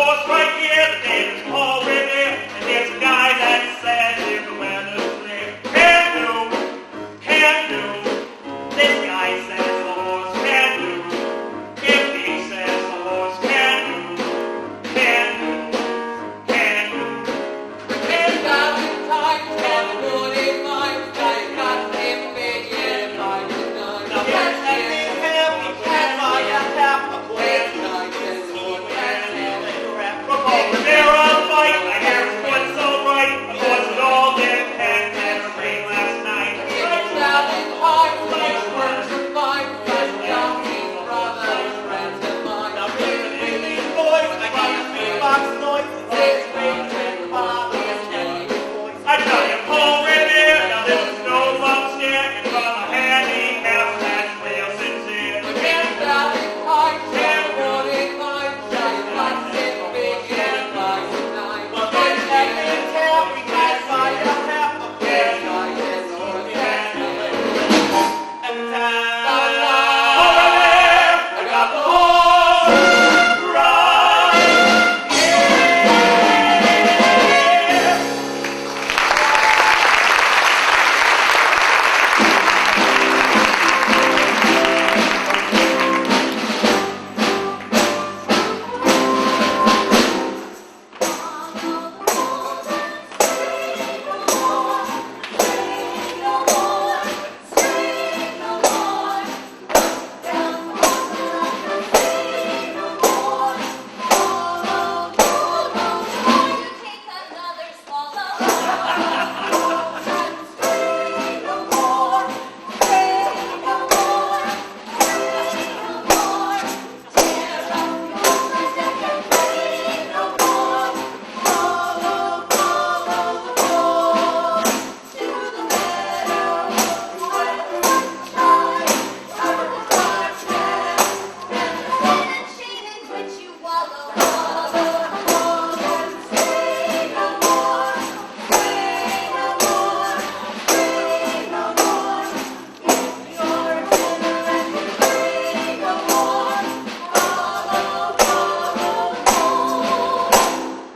horse right here, the name is Paul River, and there's a guy that says if the weather's clear, can do. This guy says the horse can do. If he says the horse can do. 10,000 times, 10 million times, I got 10 million times a night. Now yes, that means happy when I have a plan. Come over there, I'll fight. My hair's put so right. Of course, it all depends on the rain last night. 10,000 times, life's works are fine. Just Johnny's brothers, friends of mine. Now listen to these boys. I got the beatbox noise. 6 weeks and Bobby and Eddie boys. I tell you, Paul Revere, now this is no love scare. And from a handicap, that's real sincere. 10,000 times, 10 million times, I got 10 million times a night. Well, then that means happy because I have a plan. Every time. Paul Revere, I got the horse right here.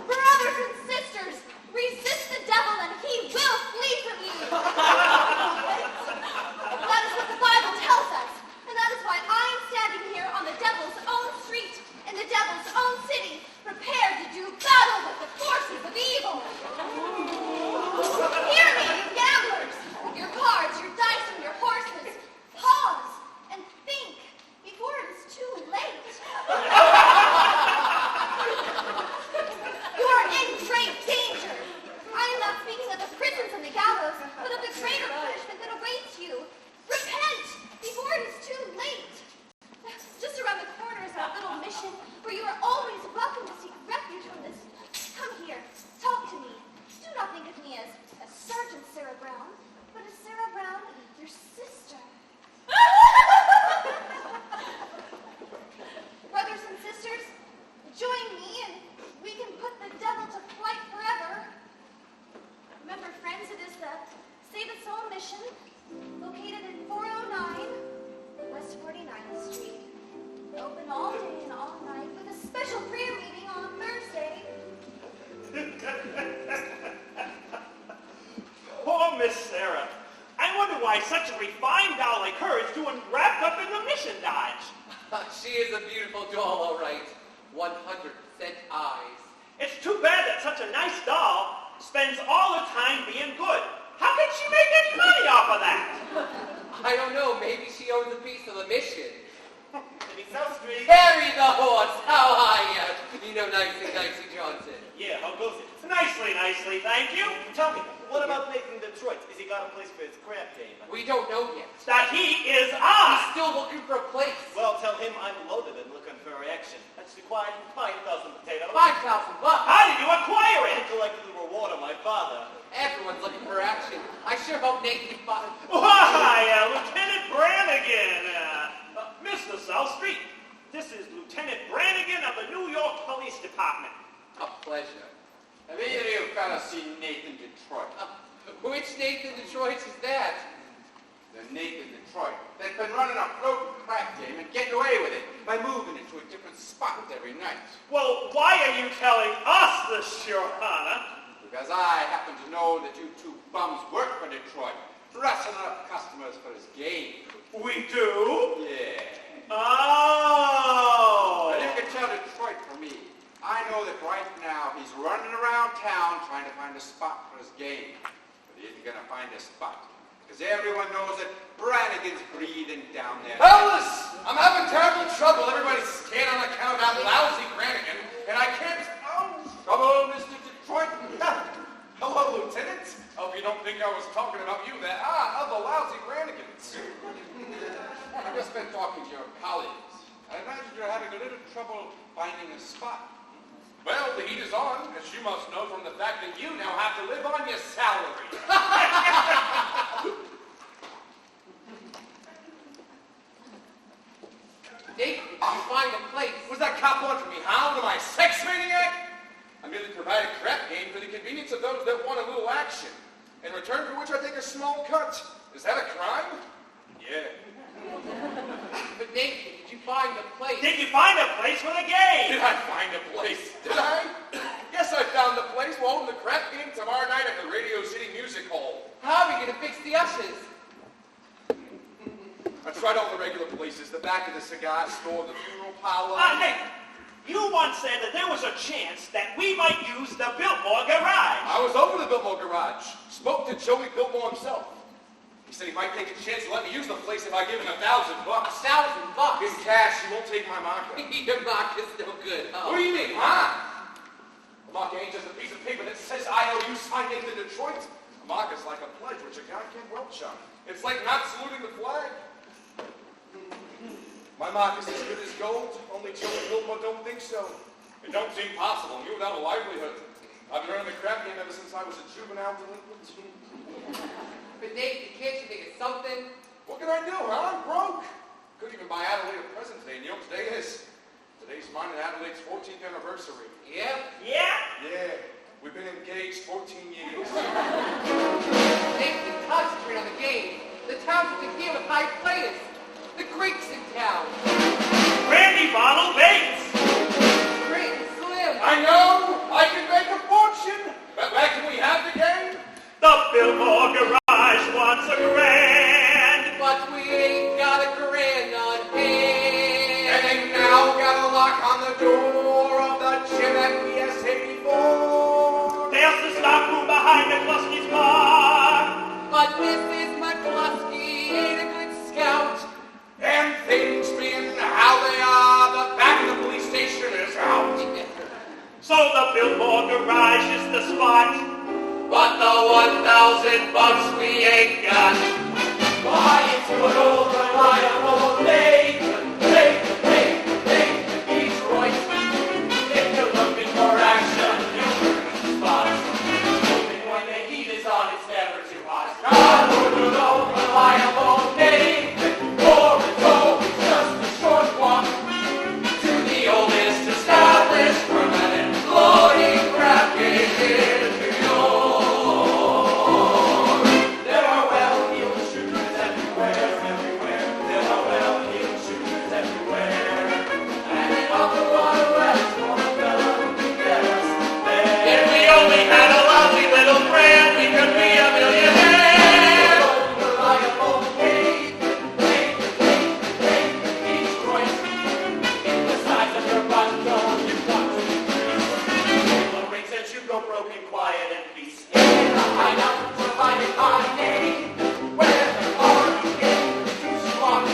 Brothers and sisters, resist the devil and he will flee from you. That is what the Bible tells us, and that is why I am standing here on the devil's own street, in the devil's own city, prepared to do battle with the forces of evil. Hear me, you gamblers, with your cards, your dice, and your horses. Pause and think before it is too late. You are in great danger. I am not speaking of the prisons and the gallows, but of the greater punishment that awaits you. Repent before it is too late. Just around the corner is that little mission where you are always welcome to seek refuge from this. Come here, talk to me. Do not think of me as Sergeant Sarah Brown, but as Sarah Brown, your sister. Brothers and sisters, join me and we can put the devil to flight forever. Remember, friends, it is the Save Its Own mission, located at 409 West 49th Street. Open all day and all night with a special prayer meeting on Thursday. Poor Miss Sarah. I wonder why such a refined doll like her is doing wrapped up in the mission dodge. She is a beautiful doll, all right. 100% eyes. It's too bad that such a nice doll spends all her time being good. How can she make any money off of that? I don't know, maybe she owns a piece of the mission. Maybe South Street. Harry the horse, how are you? You know Nicey Johnson. Yeah, how goes it? Nicely, thank you. Tell me, what about Nathan Detroit? Has he got a place for his crab game? We don't know yet. That he is He's on. still looking for a place. Well, tell him I'm loaded and looking for action. That's required 5,000 potatoes. $5,000. How did you acquire I it? collected the reward of my father. Everyone's looking for action. I sure hope Nathan finds... Why, Lieutenant Brannigan. Mr. South Street, this is Lieutenant Brannigan of the New York Police Department. A pleasure. Have either of you fellas seen Nathan Detroit? Which Nathan Detroit is that? The naked Detroit that's been running a floating crack game and getting away with it by moving it to a different spot every night. Well, why are you telling us this, Your Honor? Because I happen to know that you two bums work for Detroit, dressing up customers for his game. We do? Yeah. Oh! But you can tell Detroit for me. I know that right now he's running around town trying to find a spot for his game. But he isn't going to find a spot. Because everyone knows that Brannigan's breathing down there. Fellas, I'm having terrible trouble. Everybody's scared on account of that lousy Brannigan, and I can't... Oh, Trouble, Mr. Detroit. hello, Lieutenant. Hope you don't think I was talking about you there. Ah, other lousy Brannigans. I've just been talking to your colleagues. I imagine you're having a little trouble finding a spot. Well, the heat is on, as you must know from the fact that you now have to live on your salary. Nate, did you find a place? Was that cop wanting me hound? Am I a sex maniac? I merely provide a crap game for the convenience of those that want a little action, in return for which I take a small cut. Is that a crime? Yeah. But Nate, did you find a place? Did you find a place for the game? Did I find a place? Did I? Yes, I found the place. We'll hold the crap game tomorrow night at the Radio City Music Hall. How are we gonna fix the ushers? I tried all the regular places, the back of the cigar store, the funeral parlor. Nick, you once said that there was a chance that we might use the Biltmore garage. I was over the Biltmore garage. Spoke to Joey Biltmore himself. He said he might take a chance to let me use the place if I give him $1,000. $1,000? In cash, he won't take my marker. Your mark is no good, huh? What do you mean, huh? A marker ain't just a piece of paper that says IOU signed into Detroit. A marker's like a pledge which a guy can't welch on. It's like not saluting the flag. My mark is as good as gold, only Joey Biltmore don't think so. It don't seem possible, you without a livelihood. I've been running the crap game ever since I was a juvenile delinquent. But Nate, can't you think of something? What can I do, huh? I'm broke. Couldn't even buy Adelaide a present today, and you know what today is? Today's mine and Adelaide's 14th anniversary. Yep. Yeah? Yeah, we've been engaged 14 years. Nate, you concentrate on the game. The town's been here with high players. The Greeks in town. Randy Bottle Bates. Great and slim. I know! I can make a fortune! But where can we have the game? The Biltmore garage wants a grand. But we ain't got a grand on hand. And they now got a lock on the door of the gym at BS84. There's the stock room behind McCluskey's bar. But this is McCluskey, ain't a good scout. And things being how they are, the back of the police station is out. So the Biltmore garage is the spot. But the $1,000 we ain't got. Why, it's good old reliable Nathan, Detroit. If you're looking for action, you're in the spot. Even when the heat is on, it's never too hot. God, good old reliable Nathan. For it's always just a short walk to the oldest established permanent floating crab game in New York. There are well-heeled shooters everywhere. There are well-heeled shooters everywhere. And in all the water west, for a fella who can get us there. If we only had a lousy little friend, we could be a millionaire. Reliable Detroit. In the size of your bundle, you've got to be free. The ring says you go broken, quiet, and peace. In a hideout, provided by name, where the army is too smart.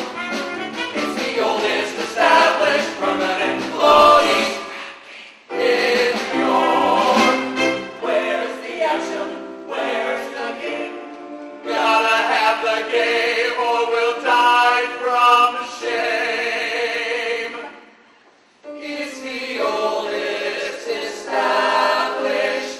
It's the oldest established permanent floating in New York. Where's the action? Where's the game? Gotta have the game or we'll die from shame. It's the oldest established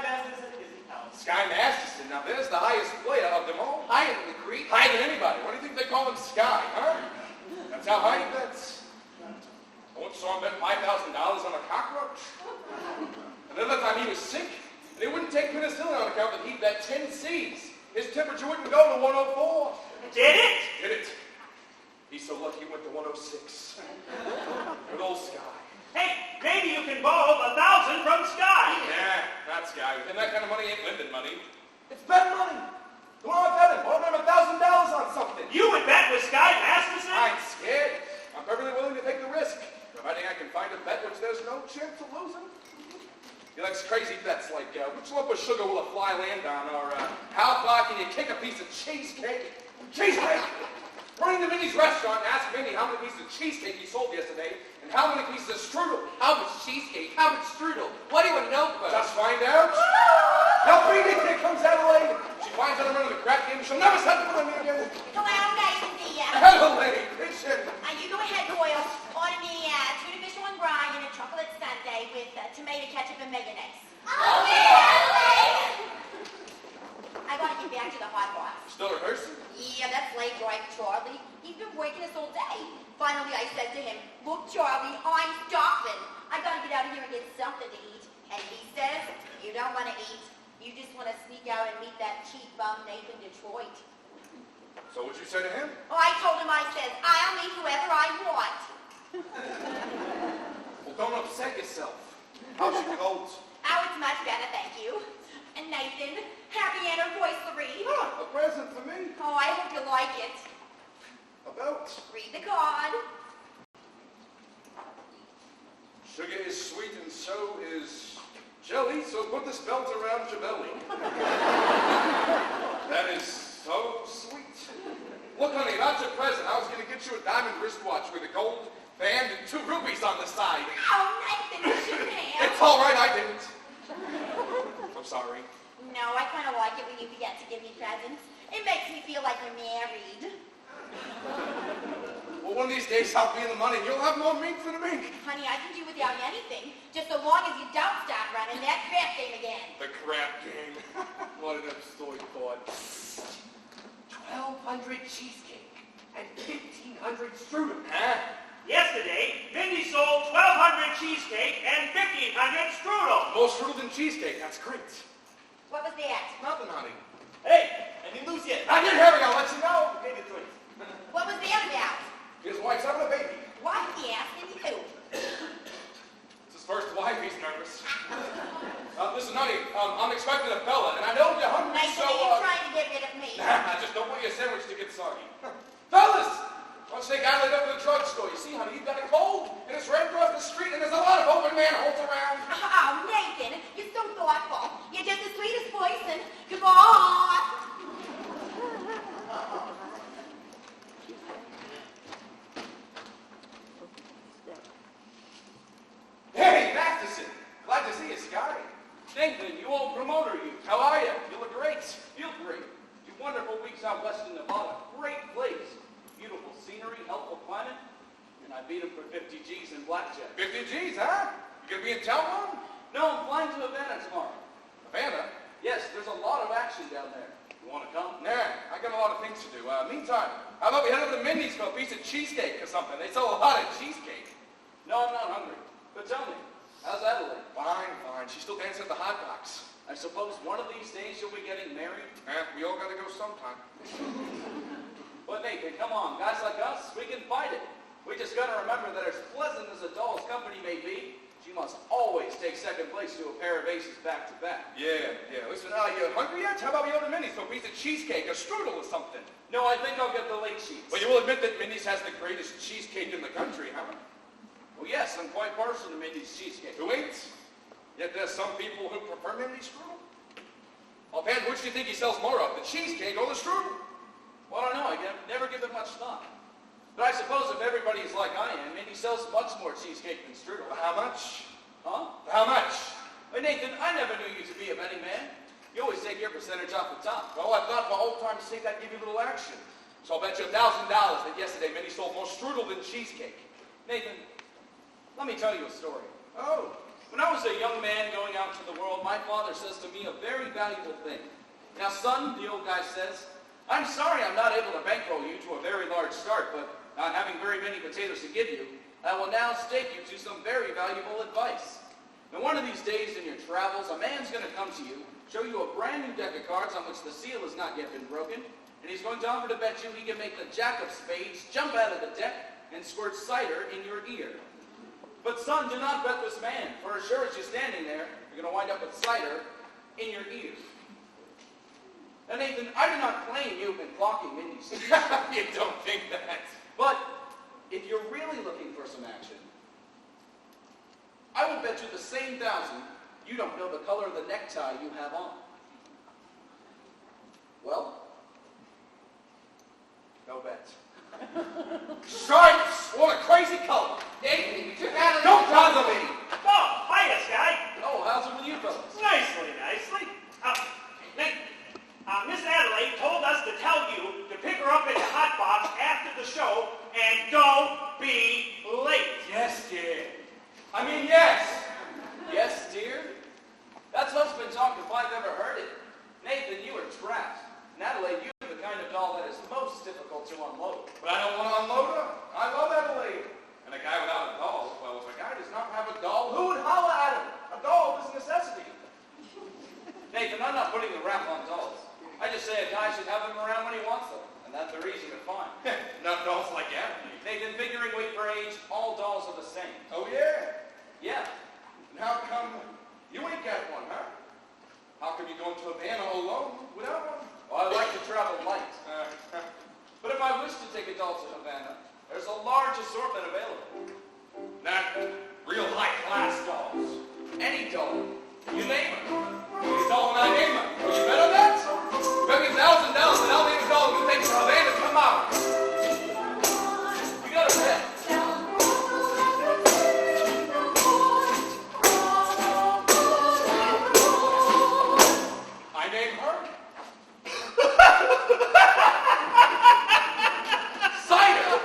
Masterson isn't out. Sky Masterson, now there's the highest player of them all. Higher than the Greek. Higher than anybody. What do you think they call him Sky, huh? That's how high he bets. I once saw him bet $5,000 on a cockroach. Another time he was sick, and they wouldn't take penicillin on account that he'd bet 10 C's. His temperature wouldn't go to 104. Did it? Did it? He's so lucky he went to 106. Good old Sky. Hey, maybe you can borrow 1,000 from Sky. Yeah, not Sky. And that kind of money ain't lending money. It's bet money. Go on, bet him. Why don't I have $1,000 on something? You would bet with Sky Masterson? I ain't scared. I'm perfectly willing to take the risk, providing I can find a bet which there's no chance of losing. He likes crazy bets like which lump of sugar will a fly land on, or how far can you kick a piece of cheesecake? Cheesecake! Running to Minnie's restaurant and ask Minnie how many pieces of cheesecake he sold yesterday, and how many pieces of strudel. How much cheesecake? How much strudel? What do you want to know first? Just find out. Now Beanie, here comes Adelaide. She finds out I'm running the crap game. She'll never set foot on me again. Hello, nice to see ya. Adelaide, Richard. You go ahead, Boyle. Order me tuna fish on brine and a chocolate sundae with tomato ketchup and mayonnaise. I gotta get back to the hot box. Still rehearsing? Yeah, that's late, right, Charlie? He's been working us all day. Finally, I said to him, "Look, Charlie, I'm starving. I gotta get out of here and get something to eat." And he says, "You don't want to eat. You just want to sneak out and meet that cheap bum Nathan Detroit." So what'd you say to him? Oh, I told him, I said, "I'll meet whoever I want." Well, don't upset yourself. How's your cold? Oh, it's much better, thank you. And Nathan, happy anniversary. Ah, a present for me. Oh, I hope you like it. About? Read the card. Sugar is sweet and so is jelly, so put this belt around your belly. That is so sweet. Look, honey, about your present, I was going to get you a diamond wristwatch with a gold band and 2 rubies on the side. Oh, Nathan, you shouldn't have. It's all right, I didn't. I'm sorry. No, I kind of like it when you forget to give me presents. It makes me feel like we're married. Well, one of these days I'll be in the money and you'll have more mink than a mink. Honey, I can do without anything, just so long as you don't start running that crap game again. The crap game. What an absurd thought. 1,200 cheesecake and 1,500 strudel. Huh? Yesterday, Mindy sold 1,200 cheesecake and 1,500 strudel. More strudel than cheesecake. That's great. What was that? Nothing, honey. Hey, I didn't lose yet. Not yet, Harry. I'll let you know. Okay, the twins. What was that about? His wife's having a baby. Why he asking you? It's his first wife. He's nervous. Listen, honey, I'm expecting a fella, and I know you're hungry, Nathan, so, are you trying to get rid of me? I just don't want your sandwich to get soggy. Fellas! Why don't you take Adelaide up to the drugstore? You see, honey, you've got a cold, and it's right across the street, and there's a lot of open manholes around. Oh, Nathan, you're so thoughtful. You're just the sweetest person. Come on. Hey, Masterson! Glad to see you, Sky. Nathan, you old promoter, you. How are you? You look great. Feel great. 2 wonderful weeks out west in Nevada. Great place. Beautiful scenery, helpful climate. And I beat him for 50 G's in blackjack. 50 G's, huh? You gonna be in town long? No, I'm flying to Havana tomorrow. Havana? Yes, there's a lot of action down there. You want to come? Nah, I got a lot of things to do. Meantime, how about we head over to Mindy's for a piece of cheesecake or something? They sell a lot of cheesecake. No, I'm not hungry. But tell me, how's Adelaide? Fine, fine. She's still dancing at the hot box. I suppose one of these days you'll be getting married? We all gotta go sometime. But Nathan, come on. Guys like us, we can fight it. We just gotta remember that as pleasant as a doll's company may be, she must always take second place to a pair of aces back to back. Yeah. Listen, you hungry yet? How about we order Mindy's for a piece of cheesecake, a strudel or something? No, I think I'll get the late sheets. Well, you will admit that Mindy's has the greatest cheesecake in the country, huh? Well, yes, I'm quite partial to Mindy's cheesecake. Who ain't? Yet there's some people who prefer Mindy's strudel. Offhand, which do you think he sells more of, the cheesecake or the strudel? Well, I don't know. I never give it much thought. But I suppose if everybody is like I am, Mindy sells much more cheesecake than strudel. How much? Huh? How much? But Nathan, I never knew you to be a betting man. You always take your percentage off the top. Well, I thought for old time's sake I'd give you a little action. So I'll bet you $1,000 that yesterday Mindy sold more strudel than cheesecake. Nathan, let me tell you a story. Oh, When I was a young man going out to the world, my father says to me a very valuable thing. Now, son, the old guy says, I'm sorry I'm not able to bankroll you to a very large start, but not having very many potatoes to give you, I will now stake you to some very valuable advice. And one of these days in your travels, a man's going to come to you, show you a brand new deck of cards on which the seal has not yet been broken, and he's going to offer to bet you he can make the jack of spades jump out of the deck and squirt cider in your ear. But son, do not bet this man, for as sure as you're standing there, you're going to wind up with cider in your ear. Now, Nathan, I do not claim you've been clocking Mindy's teeth. You don't think that? But if you're really looking for some action, I will bet you the same $1,000 you don't know the color of the necktie you have on. Well, no bet. Stripes! What a crazy color! Nathan, you took Adelaide. Don't bother me! Oh, hiya, Sky. Oh, how's it with you fellas? Nicely. Nate, Miss Adelaide told us to tell you to pick her up at the hot box after the show and don't be late. Yes, dear. I mean, yes! Yes, dear? That's husband talk if I've ever heard it. Nathan, you are trapped. And Adelaide, you're the kind of doll that is most difficult to unload. But I don't want to unload her. I love Adelaide. And a guy without a doll, well, if a guy does not have a doll, who would holler at him? A doll is a necessity. Nathan, I'm not putting the rap on dolls. I just say a guy should have them around when he wants them. And that they're easy to find. Not dolls like Adelaide. Nathan, figuring weight for age, all dolls are the same. Oh, yeah? Yeah. And how come you ain't got one, huh? How come you go into a van all alone without one? Well, I like to travel light. But if I wish to take a doll to Havana, there's a large assortment available. Not real high-class dolls. Any doll. You name it. You doll and I name it. Will you bet on that? Bet me $1,000 and I'll name a doll you take to Havana to come out. You got a bet. I name her. Cider!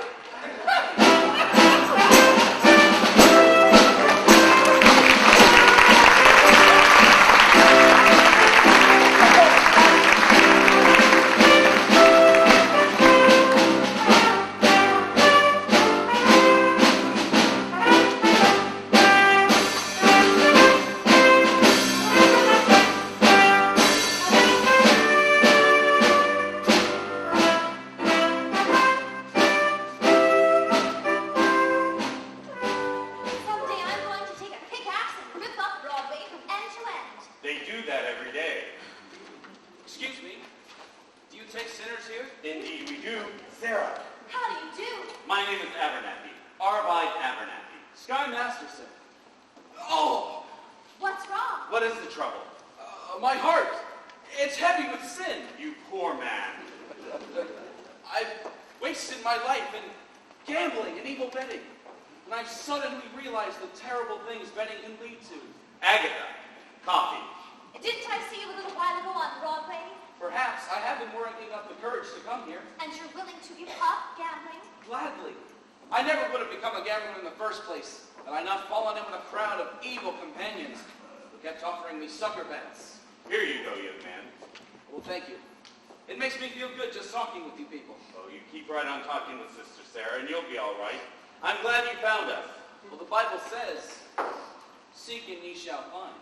Someday I'm going to take a pickaxe and rip up Broadway from end to end. They do that every day. Excuse me. Do you take sinners here? Indeed we do. Sarah. How do you do? My name is Abernathy. Arvide Abernathy. Sky Masterson. Oh! What's wrong? What is the trouble? My heart. It's heavy with sin. You poor man. I've wasted my life in gambling and evil betting. And I've suddenly realized the terrible things betting can lead to. Agatha. Coffee. Didn't I see you a little while ago on Broadway? Perhaps I have been working up the courage to come here. And you're willing to give up gambling? Gladly. I never would have become a gambler in the first place had I not fallen in with a crowd of evil companions who kept offering me sucker bets. Here you go, young man. Well, thank you. It makes me feel good just talking with you people. Oh, you keep right on talking with Sister Sarah, and you'll be all right. I'm glad you found us. Well, the Bible says, seek and ye shall find.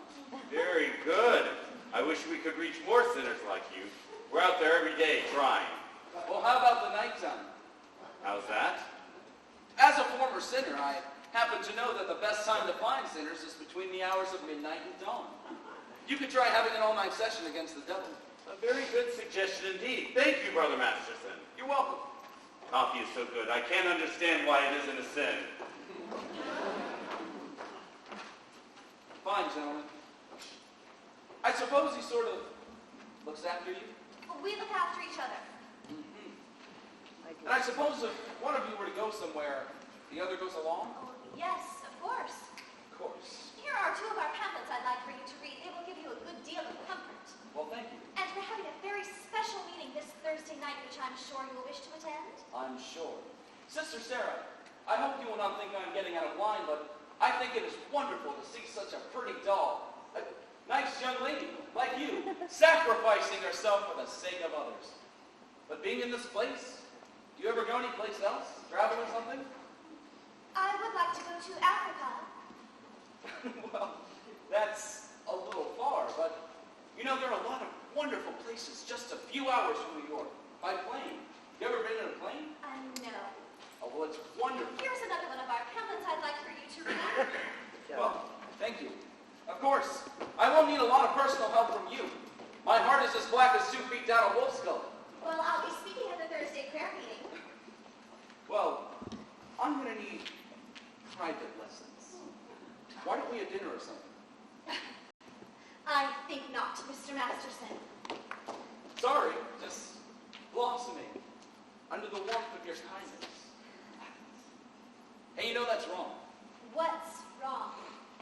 Very good. I wish we could reach more sinners like you. We're out there every day trying. Well, how about the nighttime? How's that? As a former sinner, I happen to know that the best time to find sinners is between the hours of midnight and dawn. You could try having an all-night session against the devil. A very good suggestion indeed. Thank you, Brother Masterson. You're welcome. Coffee is so good. I can't understand why it isn't a sin. Fine, gentlemen. I suppose he sort of looks after you? We look after each other. And I suppose if one of you were to go somewhere, the other goes along? Oh, yes, of course. Of course. Here are two of our pamphlets I'd like for you to read. They will give you a good deal of comfort. Well, thank you. And we're having a very special meeting this Thursday night, which I'm sure you will wish to attend. I'm sure. Sister Sarah, I hope you will not think I'm getting out of line, but I think it is wonderful to see such a pretty doll, a nice young lady like you, sacrificing herself for the sake of others. But being in this place, do you ever go anyplace else? Travel or something? I would like to go to Africa. Well, that's a little far, but you know, there are a lot of wonderful places just a few hours from New York by plane. You ever been in a plane? No. Oh, well, it's wonderful. Here's another one of our pamphlets I'd like for you to read. Well, thank you. Of course, I won't need a lot of personal help from you. My heart is as black as soup beat down a wolf's skull. Well, I'll be speaking at the Thursday prayer meeting. Well, I'm going to need private lessons. Why don't we have dinner or something? I think not, Mr. Masterson. Sorry, just blossoming under the warmth of your kindness. Hey, you know that's wrong. What's wrong?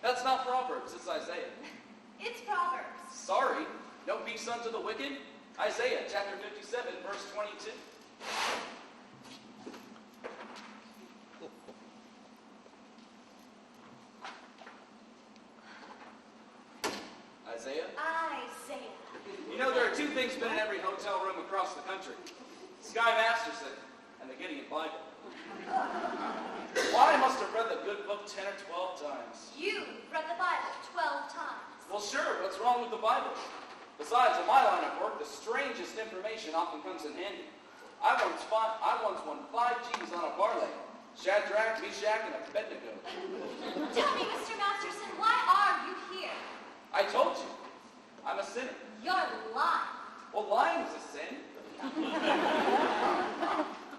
That's not Proverbs, it's Isaiah. It's Proverbs. Sorry, don't be sons of the wicked. Isaiah chapter 57, verse 22. Isaiah? Isaiah. You know, there are two things been in every hotel room across the country. Sky Masterson and the Gideon Bible. Why, I must have read the good book 10 or 12 times. You read the Bible 12 times. Well, sure, what's wrong with the Bible? Besides, in my line of work, the strangest information often comes in handy. I once won 5 G's on a parlay. Shadrach, Meshach, and Abednego. Tell me, Mr. Masterson, why are you here? I told you, I'm a sinner. You're lying. Well, lying is a sin.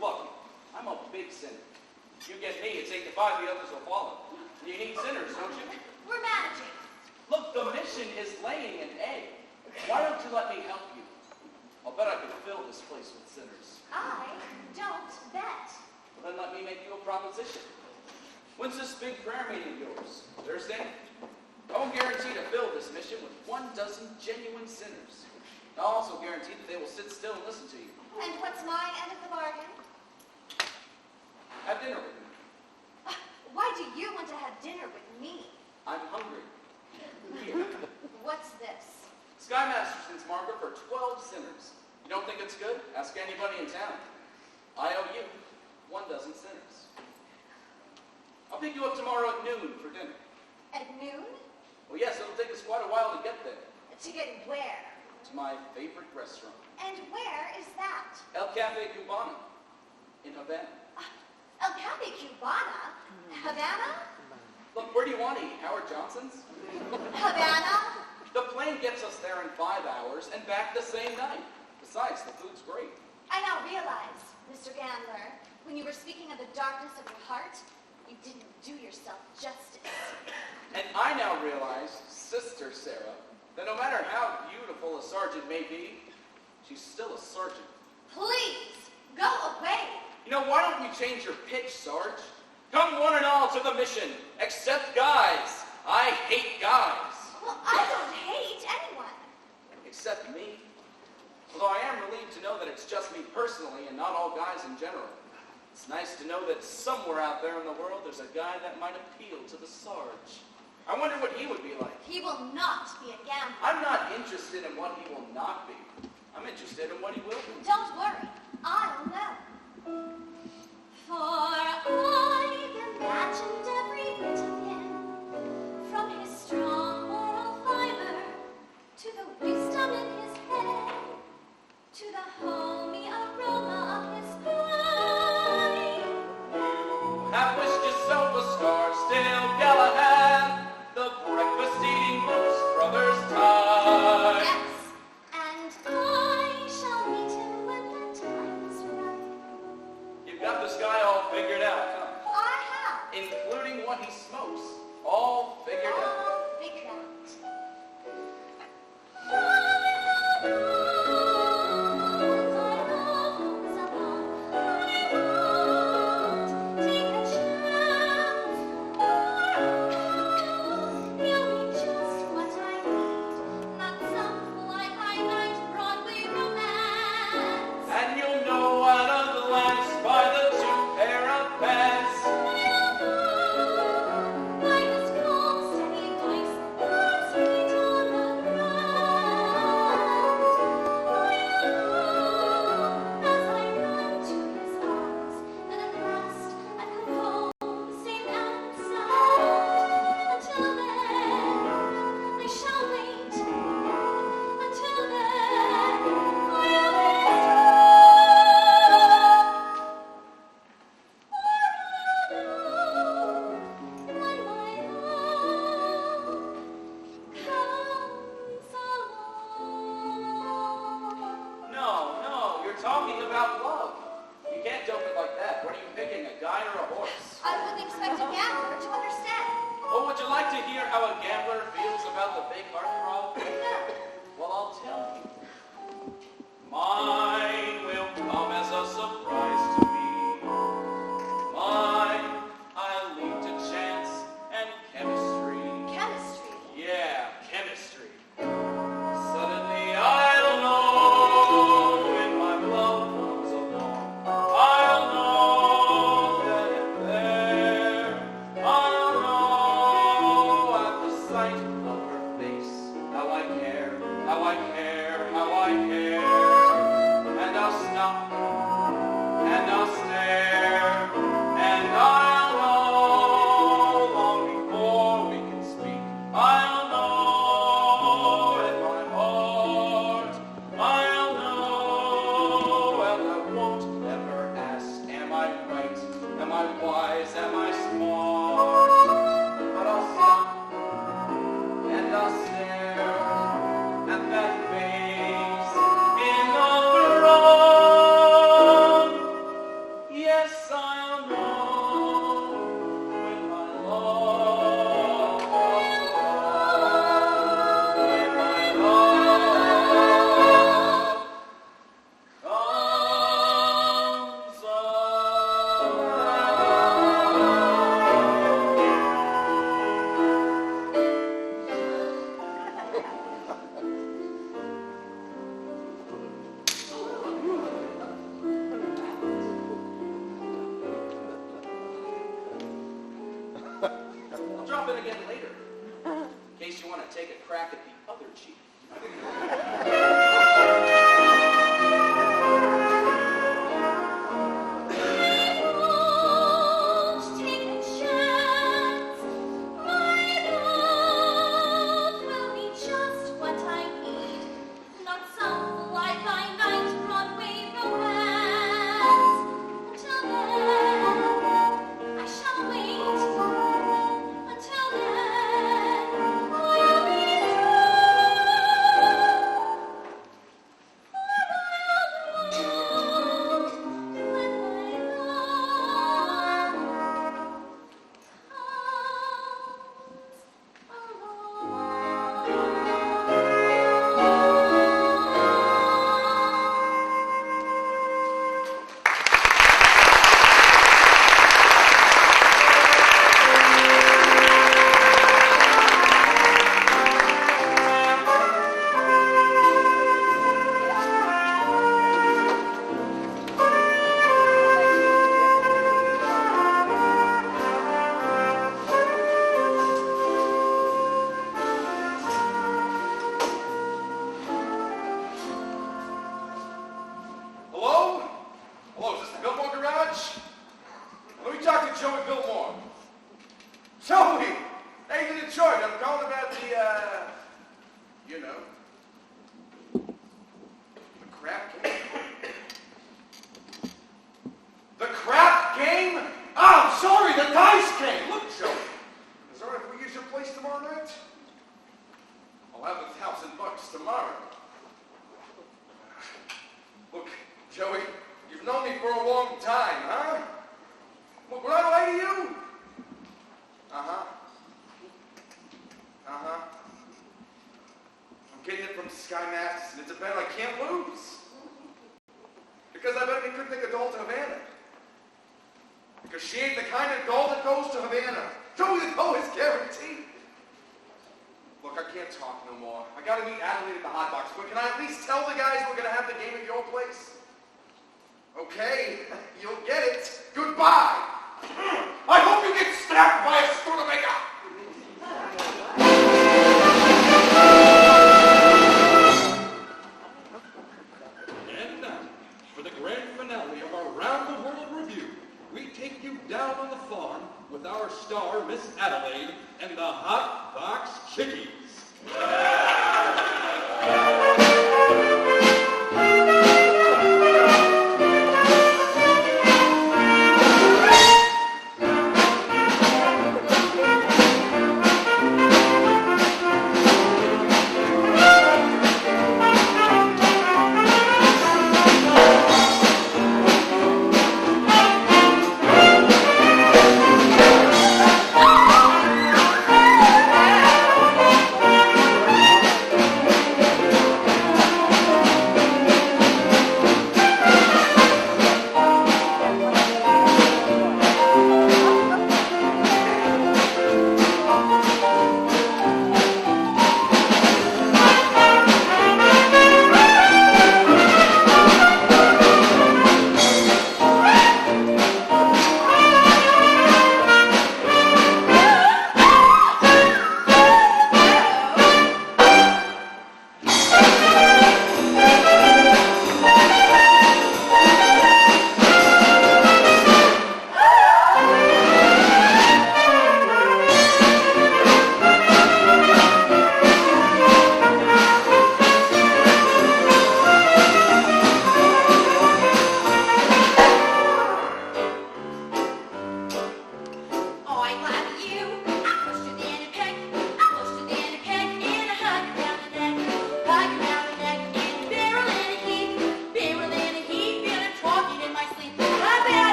Look, I'm a big sinner. You get me, it's 8 to 5, the others will follow. You need sinners, don't you? We're managing. Look, the mission is laying an egg. Why don't you let me help you? I'll bet I can fill this place with sinners. I don't bet. Well, then let me make you a proposition. When's this big prayer meeting of yours? Thursday? I won't guarantee to fill this mission with 12 genuine sinners. I'll also guarantee that they will sit still and listen to you. And what's my end of the bargain? Have dinner with me. Why do you want to have dinner with me? I'm hungry. Here. What's this? Sky Masterson's marker for 12 sinners. You don't think it's good? Ask anybody in town. I owe you 12 sinners. I'll pick you up tomorrow at noon for dinner. At noon? Well, yes, it'll take us quite a while to get there. To get where? To my favorite restaurant. And where is that? El Cafe Cubano in Havana. El Cafe Cubana? Havana? Look, where do you want to eat? Howard Johnson's? Havana? The plane gets us there in 5 hours and back the same night. Besides, the food's great. I now realize, Mr. Gambler, when you were speaking of the darkness of your heart, you didn't do yourself justice. And I now realize, Sister Sarah, that no matter how beautiful a sergeant may be, she's still a sergeant. Please, go away. You know, why don't you change your pitch, Sarge? Come one and all to the mission, except guys. I hate guys. Well, I don't hate anyone. Except me. Although I am relieved to know that it's just me personally and not all guys in general. It's nice to know that somewhere out there in the world there's a guy that might appeal to the Sarge. I wonder what he would be like. He will not be a gambler. I'm not interested in what he will not be. I'm interested in what he will be. Don't worry, I'll know. For I've imagined every bit of him, from his strong moral fiber, to the wisdom in his head, to the homey aroma of his pride. Have wished yourself a star, still Galahad, the breakfast-eating Brooks Brothers tie. Yes, and I shall meet him when the time is right. You've got this guy all figured out, huh? I have. Including what he smokes, all figured out. All figured out. And you'll know at a glance by the 2 pair of pants. By his drop in again later, in case you want to take a crack at the other chief.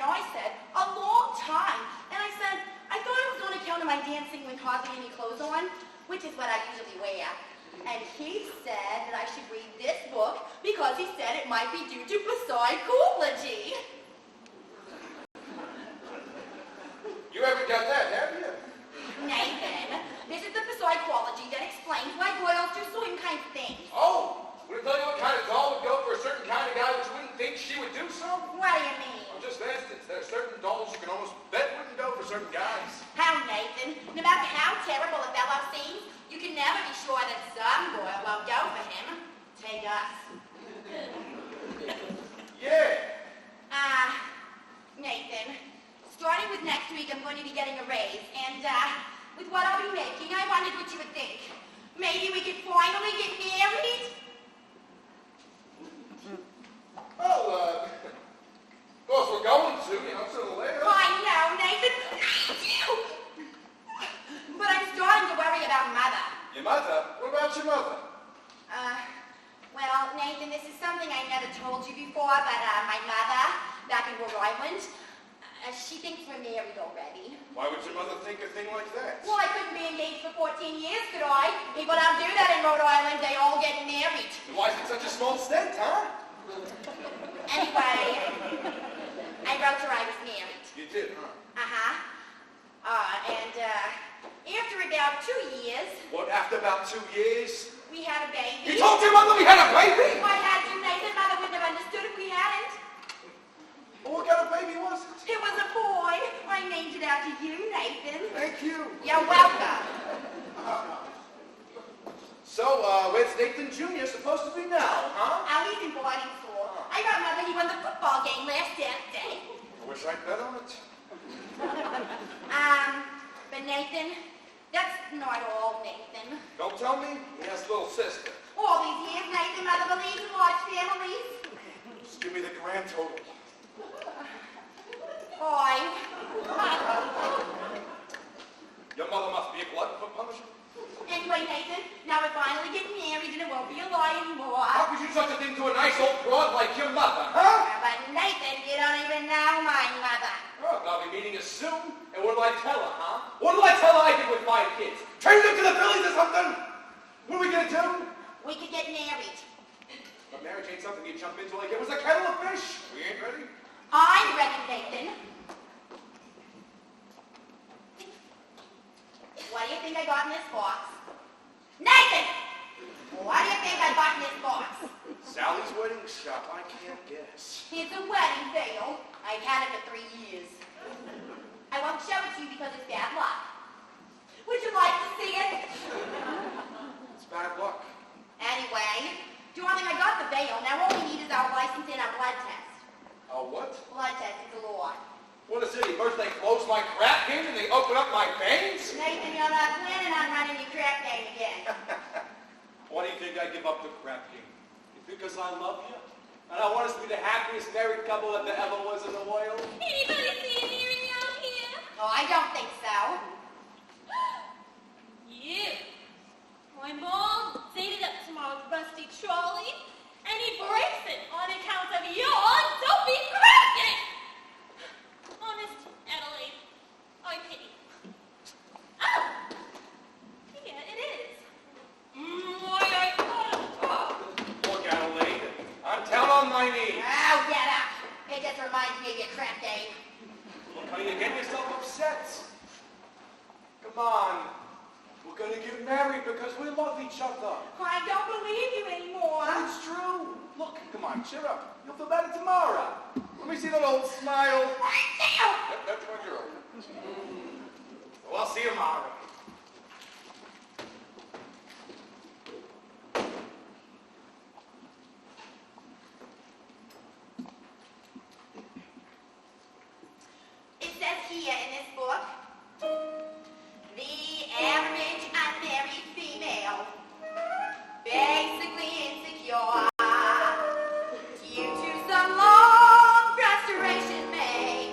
I said, a long time. And I said, I thought it was on account of my dancing with hardly any clothes on, which is what I usually wear. And he said that I should read this book because he said it might be due to psychology. You haven't got that, have you? Nathan, this is the psychology that explains why boys do certain kinds of things. Oh, would it tell you what kind of doll would go for a certain kind of guy which wouldn't think she would do so? What do you mean? Well, just for instance, there are certain dolls you can almost bet wouldn't go for certain guys. How, Nathan? No matter how terrible a fellow seems, you can never be sure that some boy won't go for him. Take us. Yeah. Nathan, starting with next week, I'm going to be getting a raise, and, with what I'll be making, I wondered what you would think. Maybe we could finally get married? Well, of course we're going to, sooner or later. I know, Nathan. But I'm starting to worry about Mother. Your mother? What about your mother? Well, Nathan, this is something I never told you before, but, my mother, back in Rhode Island, she thinks we're married already. Why would your mother think a thing like that? Well, I couldn't be engaged for 14 years, could I? People don't do that in Rhode Island. They all get married. And why is it such a small state, huh? Anyway, I wrote her I was married. You did, huh? And after about 2 years, What, after about 2 years? we had a baby. You told your mother we had a baby? Why had you, Nathan? Mother wouldn't have understood if we hadn't. Well, what kind of baby was it? It was a boy. I named it after you, Nathan. Thank you. You're welcome. So, where's Nathan Jr. supposed to be now, huh? He's in boarding school. I got Mother he won the football game last Saturday. I wish I'd bet on it. But Nathan, that's not all, Nathan. Don't tell me he has a little sister. All these years, Nathan, Mother believes in large families. Just give me the grand total. 5. Your mother must be a glutton for punishment. Anyway, Nathan, now we're finally getting married and it won't be a lie anymore. How could you do such a thing to a nice old broad like your mother, huh? But Nathan, you don't even know my mother. Oh, I'll be meeting her soon. And what will I tell her, huh? What will I tell her I did with 5 kids? Turn them to the Phillies or something? What are we gonna do? We could get married. But marriage ain't something you jump into like it was a kettle of fish. We ain't ready. I'm ready, Nathan. What do you think I got in this box? Nathan! What do you think I got in this box? Sally's wedding shop. I can't guess. It's a wedding veil. I've had it for 3 years. I won't show it to you because it's bad luck. Would you like to see it? It's bad luck. Anyway, darling, I got the veil. Now all we need is our license and our blood test. A what? Blood test is the law. What is it? First they close my crap game and they open up my veins? Nathan, you're not planning on running your crap game again. Why do you think I give up the crap game? Because I love you. And I want us to be the happiest married couple that there ever was in the world. Anybody see an earring out here? Oh, I don't think so. You. I'm all dated up to my rusty trolley, and he breaks it on account of your dopey crap game. Honest, Adelaide, I pity. Oh! Yeah, it is. Look, Adelaide, I'm down on my knees. Oh, get up. It just reminds me of your crap game. Look, honey, you're getting yourself upset. Come on. We're going to get married because we love each other. I don't believe you anymore. It's true. Look, come on, cheer up. You'll feel better tomorrow. Let me see that old smile. Yep, that's my girl. Well, I'll see you tomorrow. It says here in this book, the average unmarried female, basically insecure, due to some long frustration may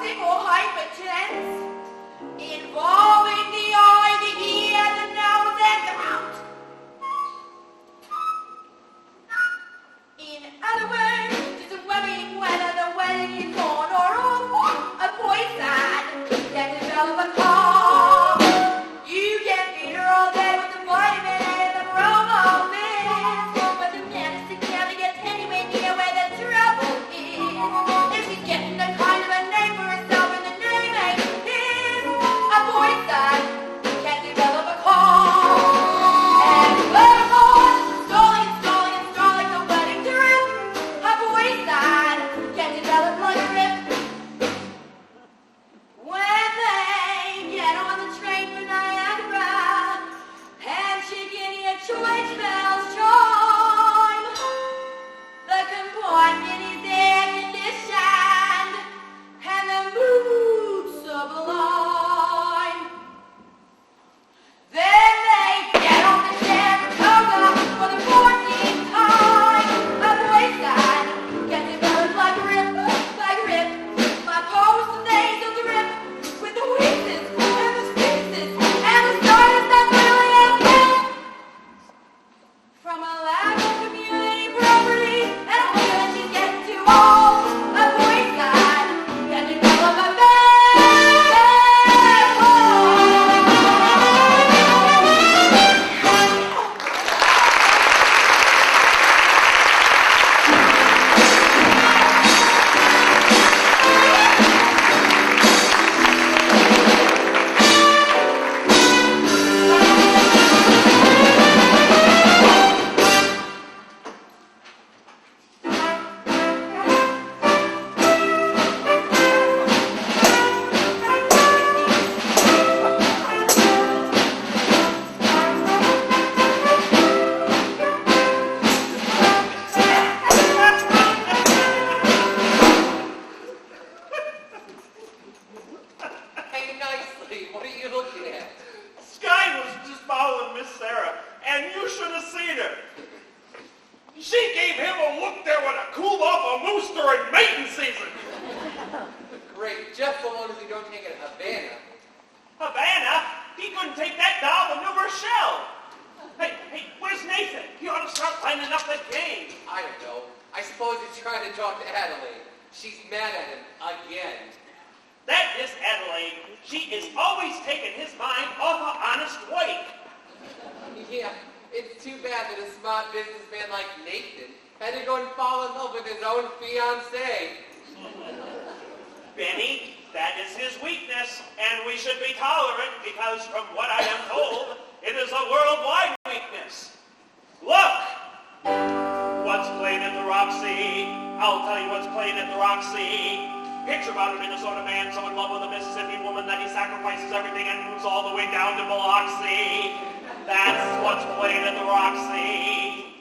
neurotic or hypertense, involving the eye, the ear, the nose, and the mouth. In other words, just worrying whether the wedding is on or off, a poison can develop a cough. You can feed her all day with the vitamin and the bromelain, but the medicine never gets anywhere near where the trouble is. If she's getting a kind of a name for herself and the name ain't his, a poison can develop a cough. And furthermore, stalling, the wedding drip, a poison can develop like a rip. When they get on the train for Niagara, and Chickeny and church bells chime, the compartment is air conditioned, and the mood sublime. Then they get on the Saratoga for the 14th time. A poison can develop like a rip, my post-nasal drip, with the wheezes and the sneezes and the starters that really have from a lack of community property and a feeling she's getting too old. A poison can develop a bad cold. Hey, nicely, what are you looking at? Sky was just following Miss Sarah, and you should have seen her. She gave him a look that would have cooled off a moose during mating season. Great, just so long as you don't take it Havana. Havana? He couldn't take that doll to New Rochelle. Hey, where's Nathan? He ought to start lining up the game. I don't know. I suppose he's trying to talk to Adelaide. She's mad at him again. That is Adelaide. She is always taking his mind off of honest work. Yeah, it's too bad that a smart businessman like Nathan had to go and fall in love with his own fiancée. Benny, that is his weakness, and we should be tolerant because from what I am told, it is a worldwide weakness. Look! What's playing at the Roxy? I'll tell you what's playing at the Roxy. Picture about a Minnesota man so in love with a Mississippi woman that he sacrifices everything and moves all the way down to Biloxi. That's what's playing at the Roxy.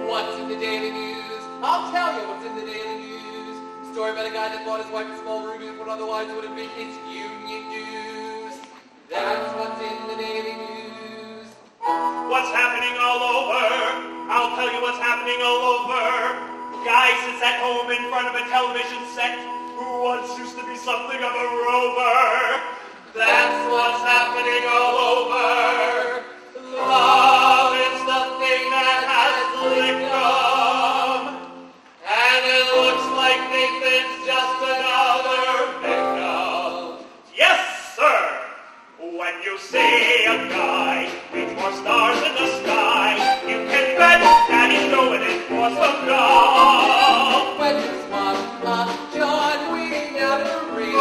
What's in the Daily News? I'll tell you what's in the Daily News. Story about a guy that bought his wife a small rubies when otherwise would have been his union dues. That's what's in the Daily News. What's happening all over? I'll tell you what's happening all over. Guy sits at home in front of a television set who once used to be something of a rover. That's what's happening all over. Love is the thing that has licked 'em. And it looks like Nathan's just another victim. Yes, sir. When you see a guy with more stars in the sky, you can bet that he's doing it for some dough. When you swap John waiting out of the rain,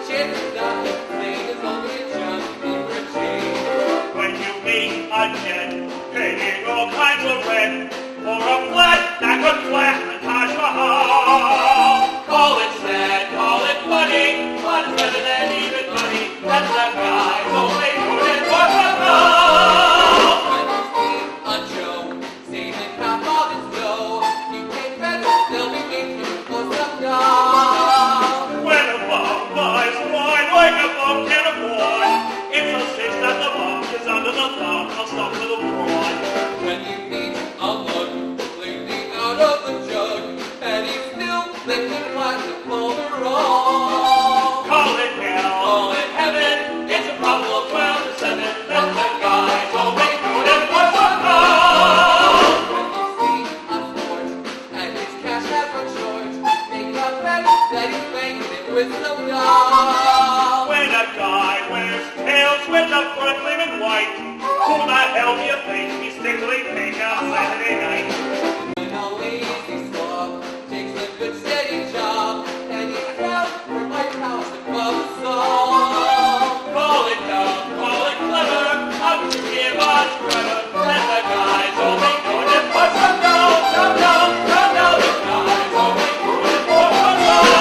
chances are his plane is only a junkie for a change. When you meet a jet, paying all kinds of rent for a flat that could flatten the Taj Mahal. Call it sad, call it funny, but it's better than even money. That's a guy only doing it for some dough. When you see a Joe saving half of his dough, you can bet they'll be waiting for some dough. When a bum buys wine like a bum can afford, it's a cinch that the bum is under the thumb of some little broad. When you meet a mug completely out of the jug, and he's still is so dull. When a guy wears tails with the front gleaming white, who the hell do you think he's tickling pink on Saturday night? When a lazy slug takes a good steady job, and he's out for my house above the song. Call it dumb, call it clever, up to give us credit. And the guy's only doing it for some dough, some dough, some dough. The guy's only doing it for some dough.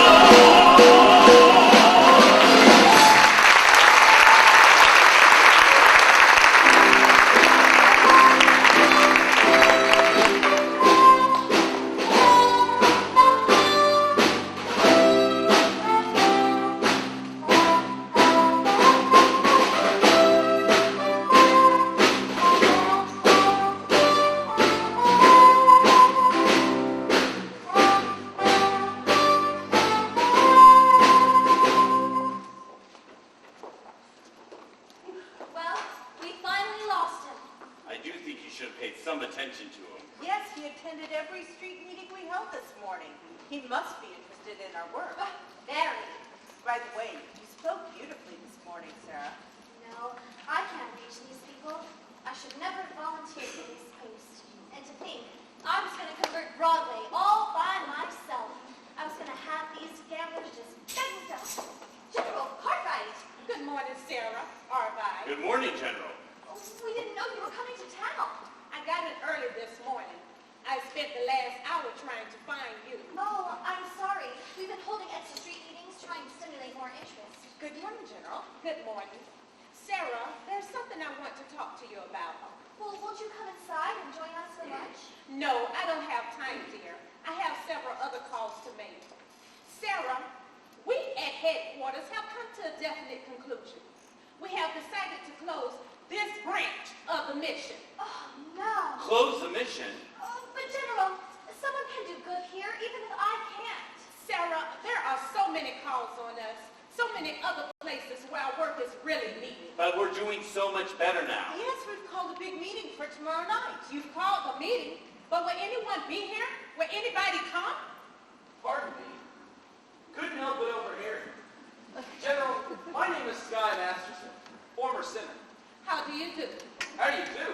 Well, we finally lost him. I do think you should have paid some attention to him. Yes, he attended every street meeting we held this morning. He must be interested in our work. Very. By the way, you spoke beautifully this morning, Sarah. No, I can't reach these people. I should never have volunteered for this post. And to think, I was going to convert Broadway all by myself. I was going to have these gamblers just begging us. General Cartwright! Good morning, Sarah. Arvide. Good morning, General. Oh, we didn't know you were coming to town. I got in early this morning. I spent the last hour trying to find you. Oh, I'm sorry. We've been holding extra street meetings trying to stimulate more interest. Good morning, General. Good morning. Sarah, there's something I want to talk to you about. Well, won't you come inside and join us for lunch? No, I don't have time, dear. I have several other calls to make. Sarah, we at headquarters have come to a definite conclusion. We have decided to close this branch of the mission. Oh, no. Close the mission. But General, someone can do good here even if I can't. Sarah, there are so many calls on us, so many other places where our work is really needed. But we're doing so much better now. Yes, we've called a big meeting for tomorrow night. You've called a meeting, but will anyone be here? Will anybody come? Pardon me. Couldn't help but overhear. General, my name is Sky Masterson, former sinner. How do you do? How do you do?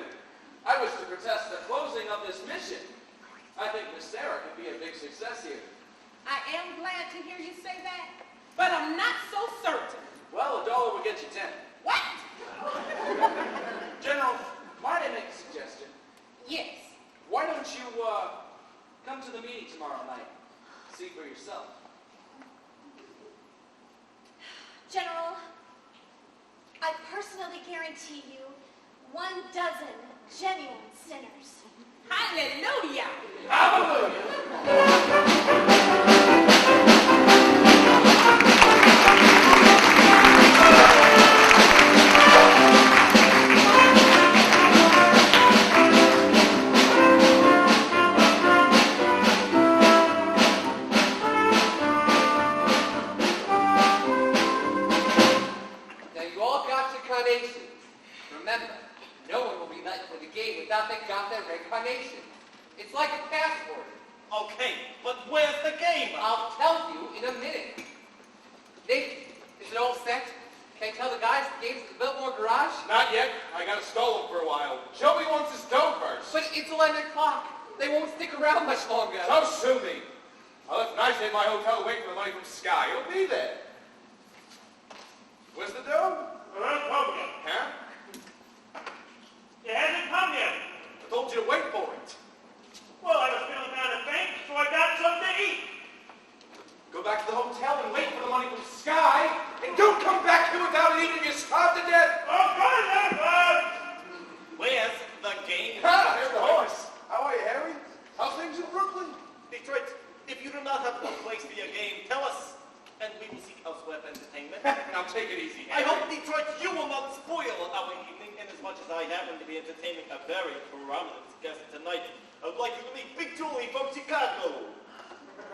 I wish to protest the closing of this mission. I think Miss Sarah can be a big success here. I am glad to hear you say that, but I'm not so certain. Well, $1 will get you 10. What? General, might I make a suggestion? Yes. Why don't you, come to the meeting tomorrow night? See for yourself. General, I personally guarantee you 12 genuine sinners. Hallelujah. Now you all got your carnations. Remember, no one will be let for the game without they got their reincarnation. It's like a passport. Okay, but where's the game? I'll tell you in a minute. Nate, is it all set? Can I tell the guys the game's at the Biltmore Garage? Not yet. I gotta stall him for a while. Joey wants his dough first. But it's 11 o'clock. They won't stick around much longer. So sue me. I left Nice at my hotel waiting for the money from Sky. It'll be there. Where's the dough? Huh? It hasn't come yet. I told you to wait for it. Well, I was feeling kind of faint, so I got something to eat. Go back to the hotel and wait for the money from Sky. And don't come back here without it, even if you starve to death. Oh, good. Where's the game? Ah, there's the horse. How are you, Harry? How's things in Brooklyn? Detroit, if you do not have a place for your game, tell us, and we will seek elsewhere for entertainment. Now take it easy, I Harry. hope, Detroit, you will not spoil our evening, in as much as I happen to be entertaining a very prominent guest tonight. I would like you to meet Big Julie from Chicago.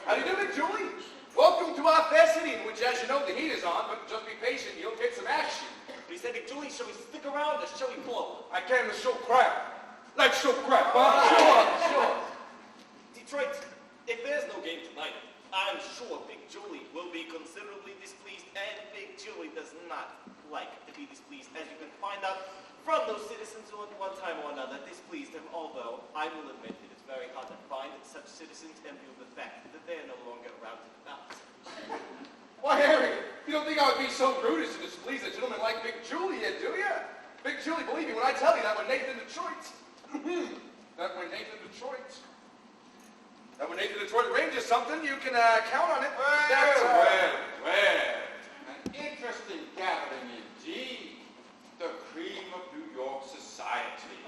How do you do, Big Julie? Welcome to our fair city, in which, as you know, the heat is on, but just be patient, you'll get some action. We say, Big Julie, shall we stick around or shall we blow? I came to show crap. Let's show crap, huh? Sure. Detroit, if there's no game tonight, I'm sure Big Julie will be considerably find out from those citizens who at one time or another displeased him, although I will admit it is very hard to find such citizens in view of the fact that they are no longer around to denounce. Why, Harry, you don't think I would be so rude as to displease a gentleman like Big Juliet, do you? Big Julie, believe me when I tell you that when Nathan Detroit arranges something, you can count on it. Well. An interesting gathering indeed. The cream of New York society.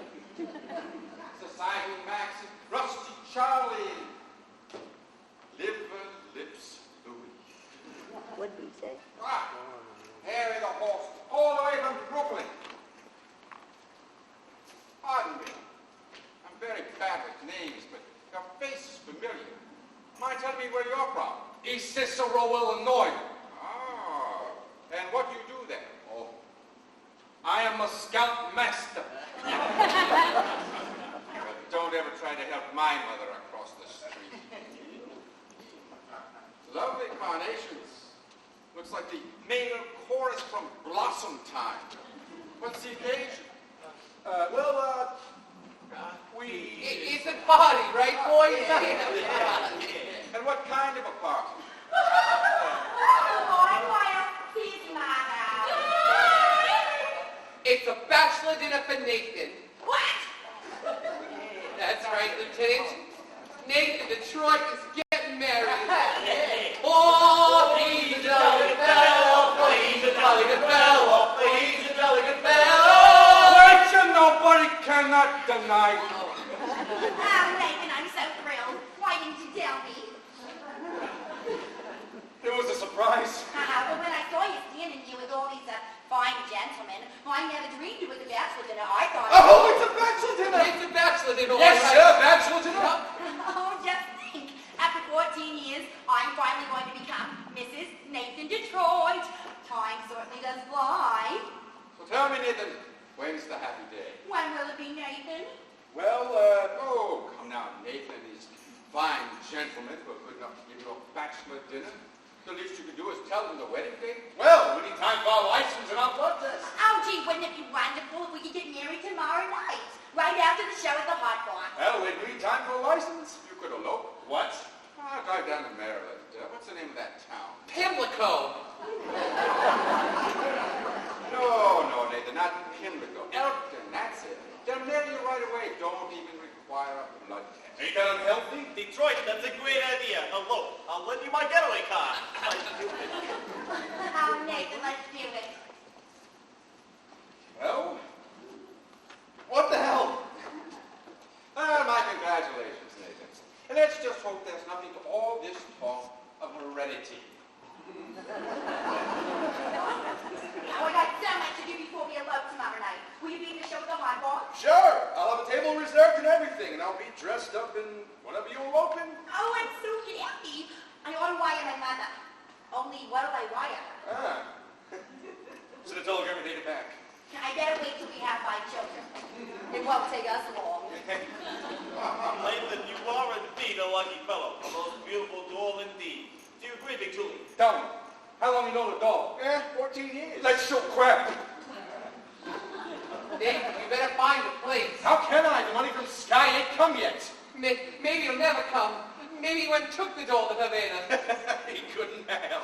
Society Max and Rusty Charlie. Liver Lips Louis. What we said. Ah, Harry the horse, all the way from Brooklyn. Pardon me. I'm very bad with names, but your face is familiar. Mind telling me where you're from? East Cicero, Illinois. Oh, and what do you do there? Oh, I am a scoutmaster. But don't ever try to help my mother across the street. Lovely carnations. Looks like the male chorus from Blossom Time. What's the occasion? It's a party, right, boys? And what kind of a party? It's a bachelor dinner for Nathan. What? That's right, Lieutenant. Nathan Detroit is getting married. Oh, he's a jolly good fellow. He's a jolly good fellow. He's a jolly good fellow. Which nobody cannot deny. Oh, Nathan, I'm so thrilled. Why didn't you tell me? It was a surprise. But when I saw you standing here with all these fine gentlemen, I never dreamed it was a bachelor dinner. I thought... Oh, it's a bachelor dinner. It's a bachelor dinner. Yes, all right. sir, bachelor dinner. Oh, just think. After 14 years, I'm finally going to become Mrs. Nathan Detroit. Time certainly does fly. So tell me, Nathan, when's the happy day? When will it be, Nathan? Well, come now, Nathan is fine gentlemen who are good enough to give you a bachelor dinner. The least you can do is tell them the wedding date. Well, we need time for our license and our blood test. Oh, gee, wouldn't it be wonderful if we could get married tomorrow night? Right after the show at the Hot Box. Well, we need time for a license. You could elope. What? Drive down to Maryland. What's the name of that town? Pimlico. No, Nathan, not Pimlico. Elkton, that's it. They'll nail you right away. Don't even require a blood test. Ain't that unhealthy? Detroit, that's a great idea. Hello, I'll lend you my getaway car. Oh, Nathan, let's do it. Well, what the hell? My congratulations, Nathan. And let's just hope there's nothing to all this talk of heredity. Oh, I got so much to do before we elope tomorrow night. Will you be in the show at the Hot Box? Sure. I'll have a table reserved and everything, and I'll be dressed up in whatever you elope in. Oh, I'm so happy. I ought to wire my mother. Only what'll I wire her? Should have told her everything back. I better wait till we have 5 children. It won't take us long. Nathan, you are indeed a lucky fellow. A most beautiful doll indeed. Do you agree, Big Julie? Tell me, how long you know the dog? 14 years. Let's show crap. Nathan, you better find a place. How can I? The money from Sky ain't come yet. Maybe it'll never come. Maybe he went and took the doll to Havana. He couldn't have.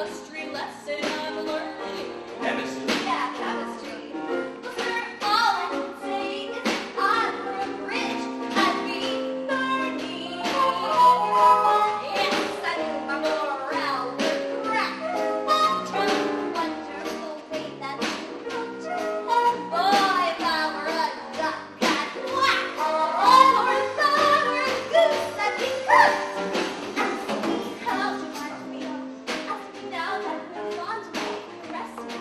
chemistry lesson I'm learning. Chemistry. Yeah, chemistry. Listener, all I can say is if I were a bridge, I'd be burning. Yes, I knew my morale would crack. Wonderful way that you looked. Boy, if I were a duck, I'd quack. Or if I were a goose, I'd be cooked. Ask me how to wind me up. Ask me now that we're fond of me, caress me.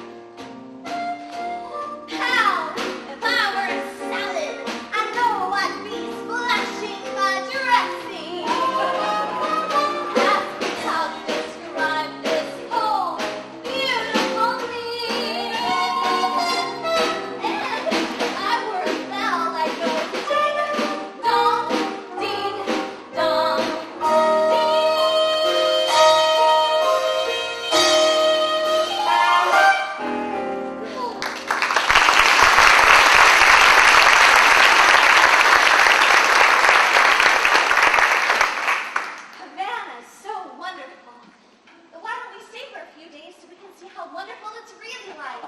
How? If I were a salad, I know I'd be splashing my dressing. Ask me how to describe this whole beautiful me. And if I were a bell, I'd go ding dong, ding dong, Havana is so wonderful. Why don't we stay for a few days so we can see how wonderful it's really like?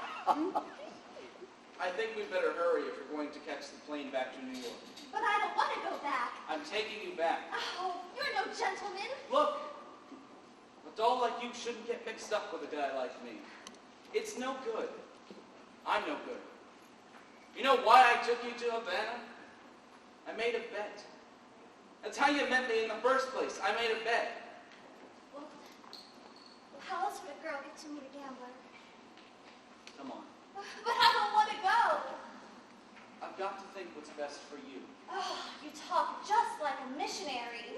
I think we'd better hurry if we're going to catch the plane back to New York. But I don't want to go back. I'm taking you back. Oh, you're no gentleman. Look, a doll like you shouldn't get mixed up with a guy like me. It's no good. I'm no good. You know why I took you to Havana? I made a bet. That's how you met me in the first place. I made a bet. Well, how else would a girl get to meet a gambler? Come on. But I don't want to go. I've got to think what's best for you. Oh, you talk just like a missionary.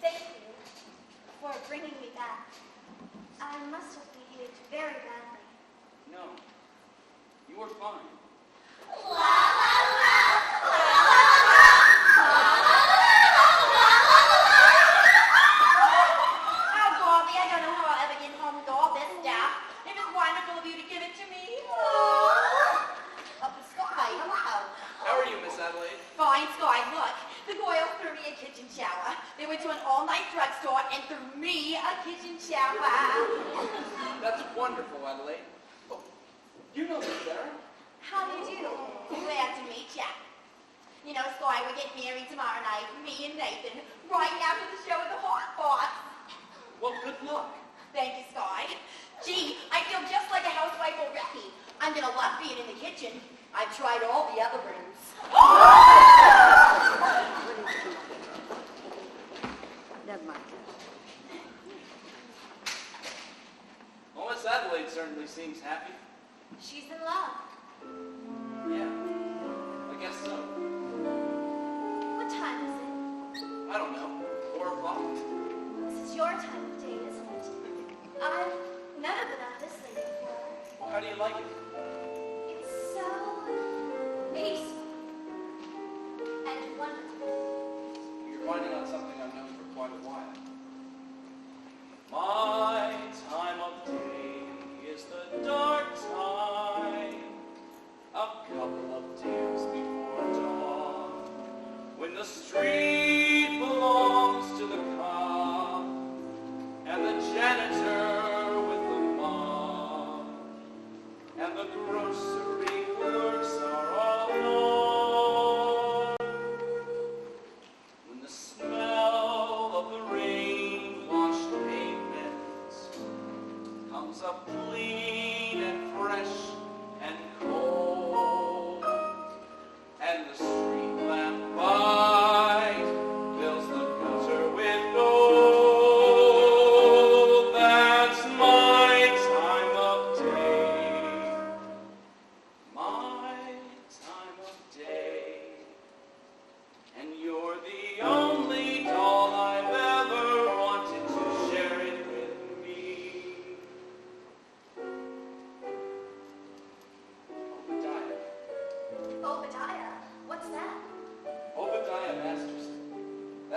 Thank you for bringing me back. I must have behaved very badly. No. You were fine. Oh, Bobby, I don't know how I'll ever get home with all this stuff. It was wonderful of you to give it to me. Oh, Sky, hello. How are you, Miss Adelaide? Fine, Sky, look. The Goyles threw me a kitchen shower. They went to an all-night drugstore and threw me a kitchen shower. That's wonderful, Adelaide. Oh, you know this, Sarah. How do you do? Glad to meet ya. You know, Sky, we're getting married tomorrow night, me and Nathan, right after the show at the Hot Pot. Well, good luck. Thank you, Sky. Gee, I feel just like a housewife already. I'm gonna love being in the kitchen. I've tried all the other rooms. Never mind. Well, Miss Adelaide certainly seems happy. She's in love. Yeah, I guess so. What time is it? I don't know. 4 o'clock? This is your time of day, isn't it? I've never been out this late before. Well, how do you like it? It's so peaceful and wonderful. You're finding out something I've known for quite a while. My time of day is the dark time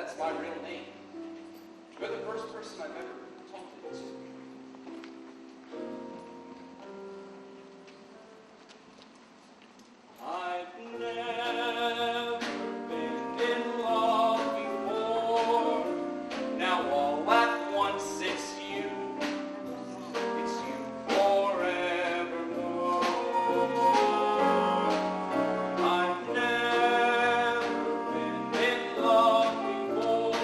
that's my real name. You're the first person I've ever told it to. I've never been in love before. Now all at once it's you forevermore. I've never been in love before.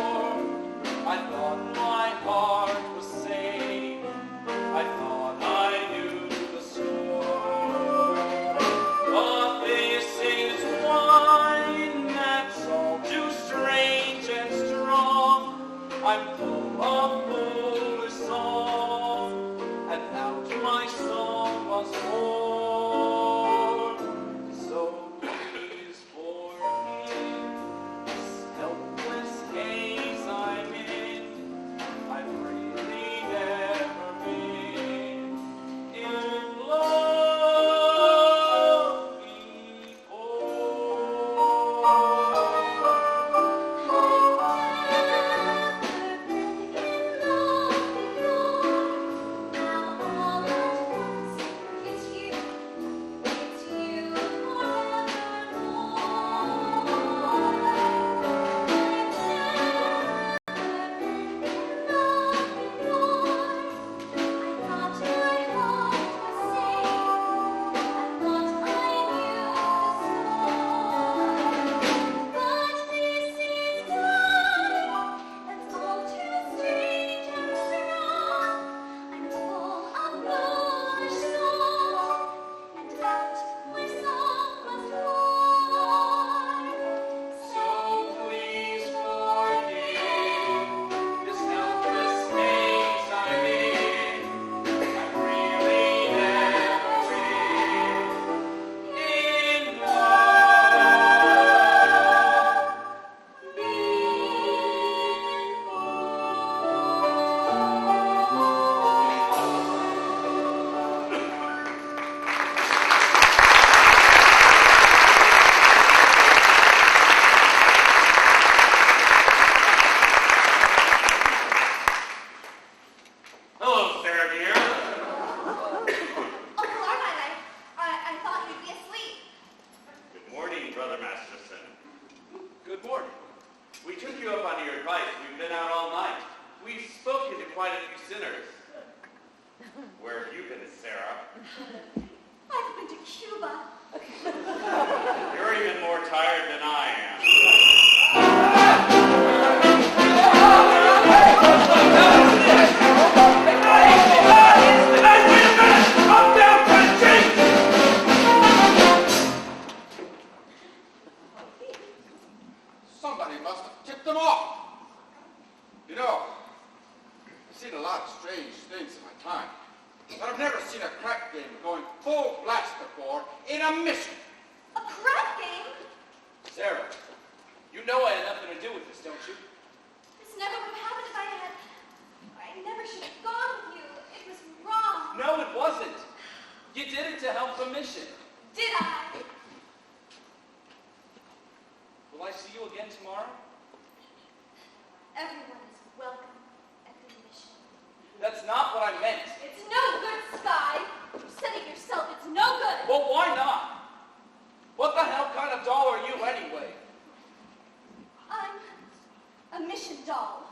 I thought my heart was safe. I thought I knew the score. But this is wine that's all too strange and strong. I'm full of foolish song, and out my song was born. So please forgive this helpless haze I'm in. I've really never been in love Hello, Sarah dear. Uncle Armine, I thought you'd be asleep. Good morning, Brother Masterson. Good morning. We took you up on your advice. We've been out all night. We've spoken to quite a few sinners. Where have you been, Sarah? I've been to Cuba. You're even more tired than I am. Somebody must have tipped them off. You know, I've seen a lot of strange things in my time, but I've never seen a crack game going full blast before in a mission. A crap game? Sarah, you know I had nothing to do with this, don't you? This never would have happened if I never should have gone with you. It was wrong. No, it wasn't. You did it to help the mission. Did I? Will I see you again tomorrow? Everyone is welcome at the mission. That's not what I meant. It's no good, Sky. You said it yourself. It's no good. Well, why not? What the hell kind of doll are you anyway? I'm a mission doll.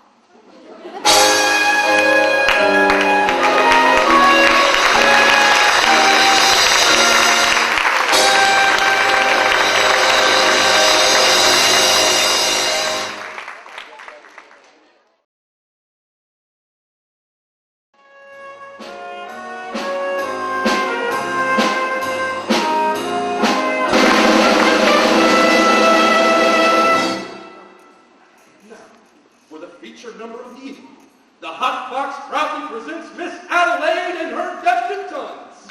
For the feature number of the evening, the Hot Box proudly presents Miss Adelaide and her debutantes.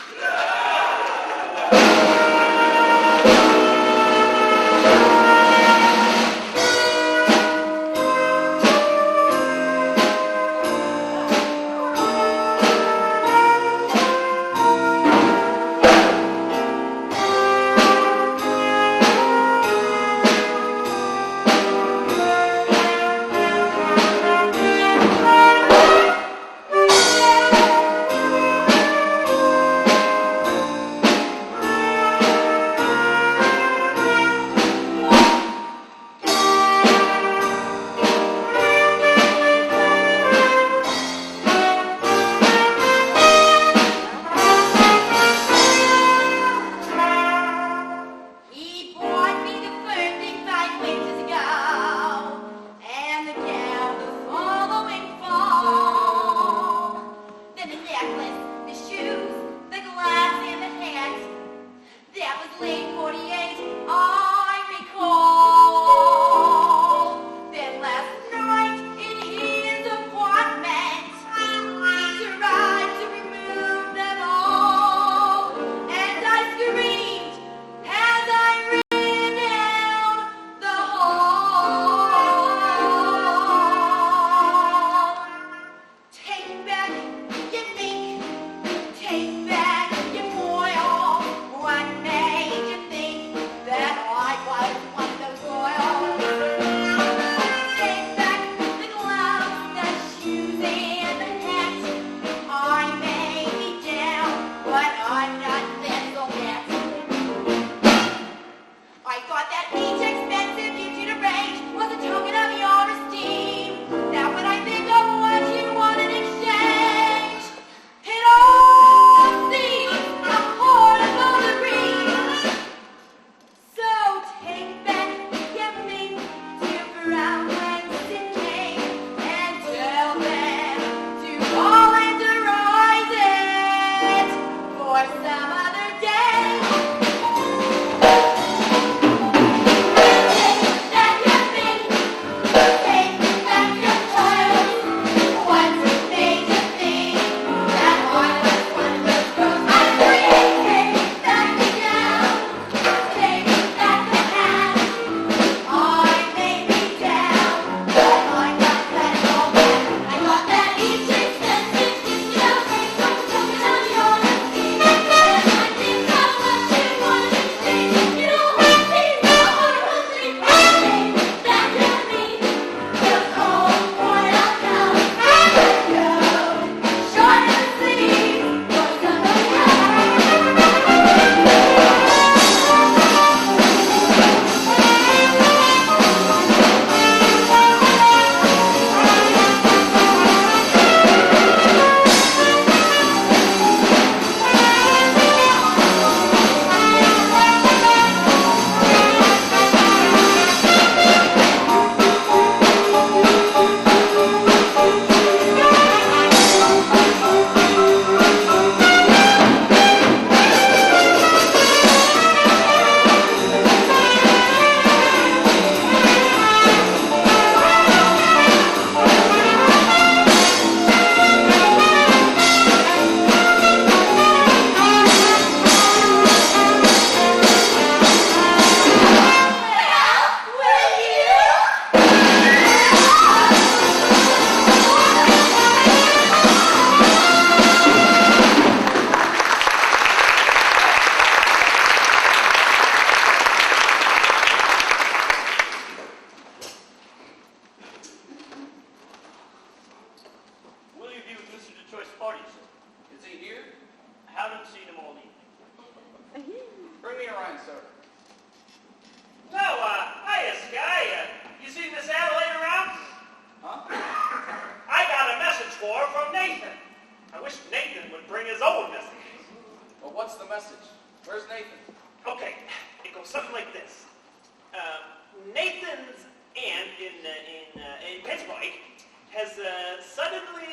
thought that each expensive gift you'd arrange was a token of your esteem. Now when I think of what you want in exchange, it all seems affordable to reach. So take back the gifting to Brown whence it came, and tell them to volunterize it for some other day. Take back your thing, take back your child. Once it made you think that I was one of those girls I'm free. Take back the gown, take back the hat. I may be down, but I'm not that all back. I thought that each expensive gift you'll bring was a token of your esteem. And I think of what you wanted to say. You don't want to see the horrible thing. Take back your meat, just hold for it up now. Go, short and sleeve, for some of Will you be with Mr. Detroit's party, sir? Is he here? I haven't seen him all evening. Bring me a Rhine soda. No, hiya, Sky. You seen Miss Adelaide around? Huh? I got a message for her from Nathan. I wish Nathan would bring his own messages. Well, what's the message? Where's Nathan? Okay, it goes something like this. Nathan's aunt in Pittsburgh has suddenly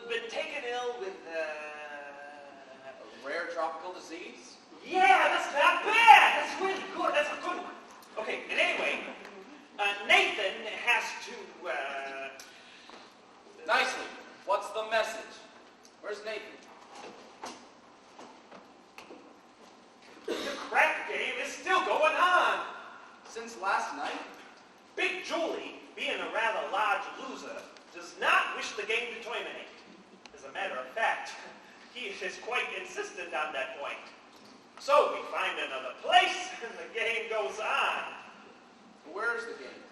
been taken ill with A rare tropical disease? Yeah, that's not bad. That's really good. That's a good one. Okay, and anyway, Nathan has to Nicely. What's the message? Where's Nathan? the crap game is still going on. Since last night? Big Julie, being a rather large loser, does not wish the game to terminate. As a matter of fact, he is quite insistent on that point. So we find another place, and the game goes on. Where's the game?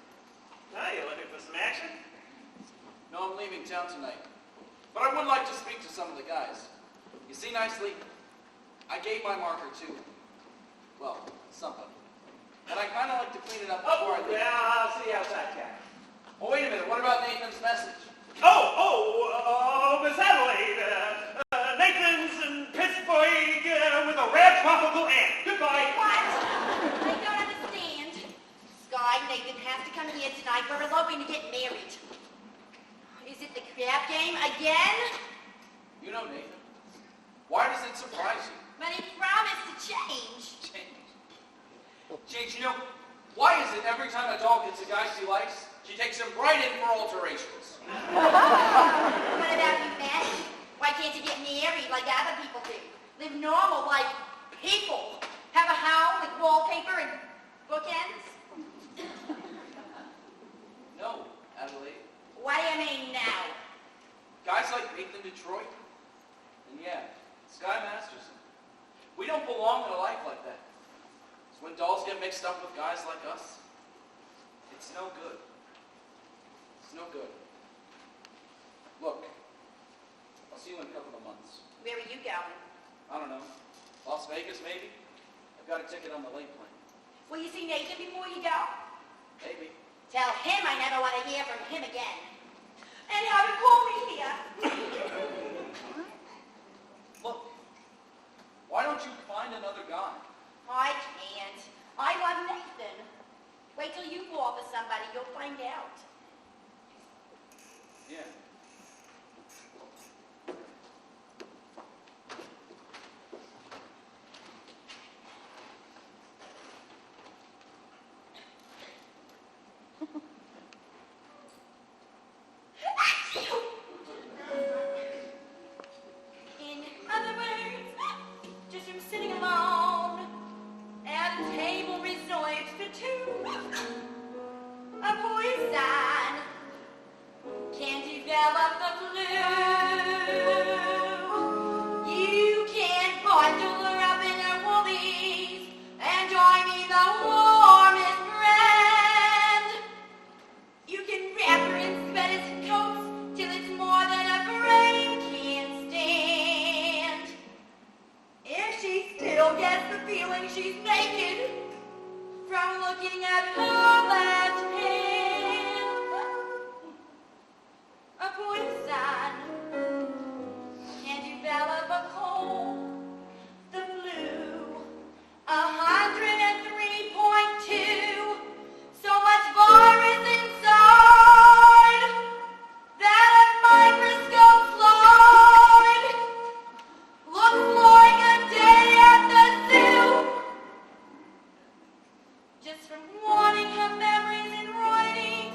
Now you looking for some action? No, I'm leaving town tonight. But I would like to speak to some of the guys. You see, Nicely, I gave my marker to, well, something. And I kind of like to clean it up before I leave. Yeah, I'll see you outside, Jack. Oh, wait a minute. What about Nathan's message? Miss Adelaide. Nathan's in Pittsburgh with a rare tropical ant. Goodbye. What? I don't understand. Sky, Nathan has to come here tonight. We're eloping to get married. Is it the crap game again? You know Nathan. Why does it surprise you? But he promised to change. Change, you know, why is it every time a doll gets a guy she likes, she takes him right in for alterations? What about you, Matt? Why can't you get married like other people do? Live normal like people. Have a house with wallpaper and bookends? No, Adelaide. What do you mean now? Guys like Nathan Detroit, and yeah, Sky Masterson. We don't belong in a life like that. It's when dolls get mixed up with guys like us. It's no good. It's no good. Look, I'll see you in a couple of months. Where are you going? I don't know. Las Vegas, maybe? I've got a ticket on the late plane. Will you see Nathan before you go? Maybe. Tell him I never want to hear from him again. And have him call me here. Look, why don't you find another guy? I can't. I love Nathan. Wait till you fall for somebody, you'll find out. Yeah. In other words, just him sitting alone at a table reserved for two. A poison can develop the flu. You can bundle her up in her woolies and join me the warmest friend. You can wrap her in sweaters coats till it's more than a brain can stand. If she still gets the feeling she's naked from looking at her left hand, a poison can develop a cold, the flu, 103.2, so much virus inside that a microscope slide looks like a day at the zoo. Just from wanting her memories in writing,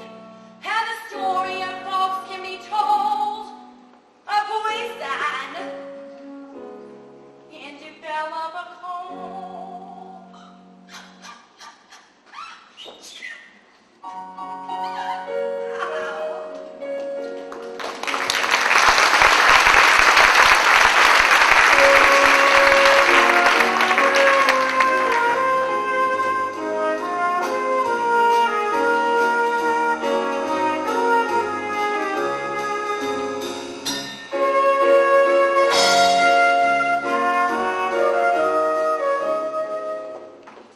how the story of folks can be told. A poison can develop a cold.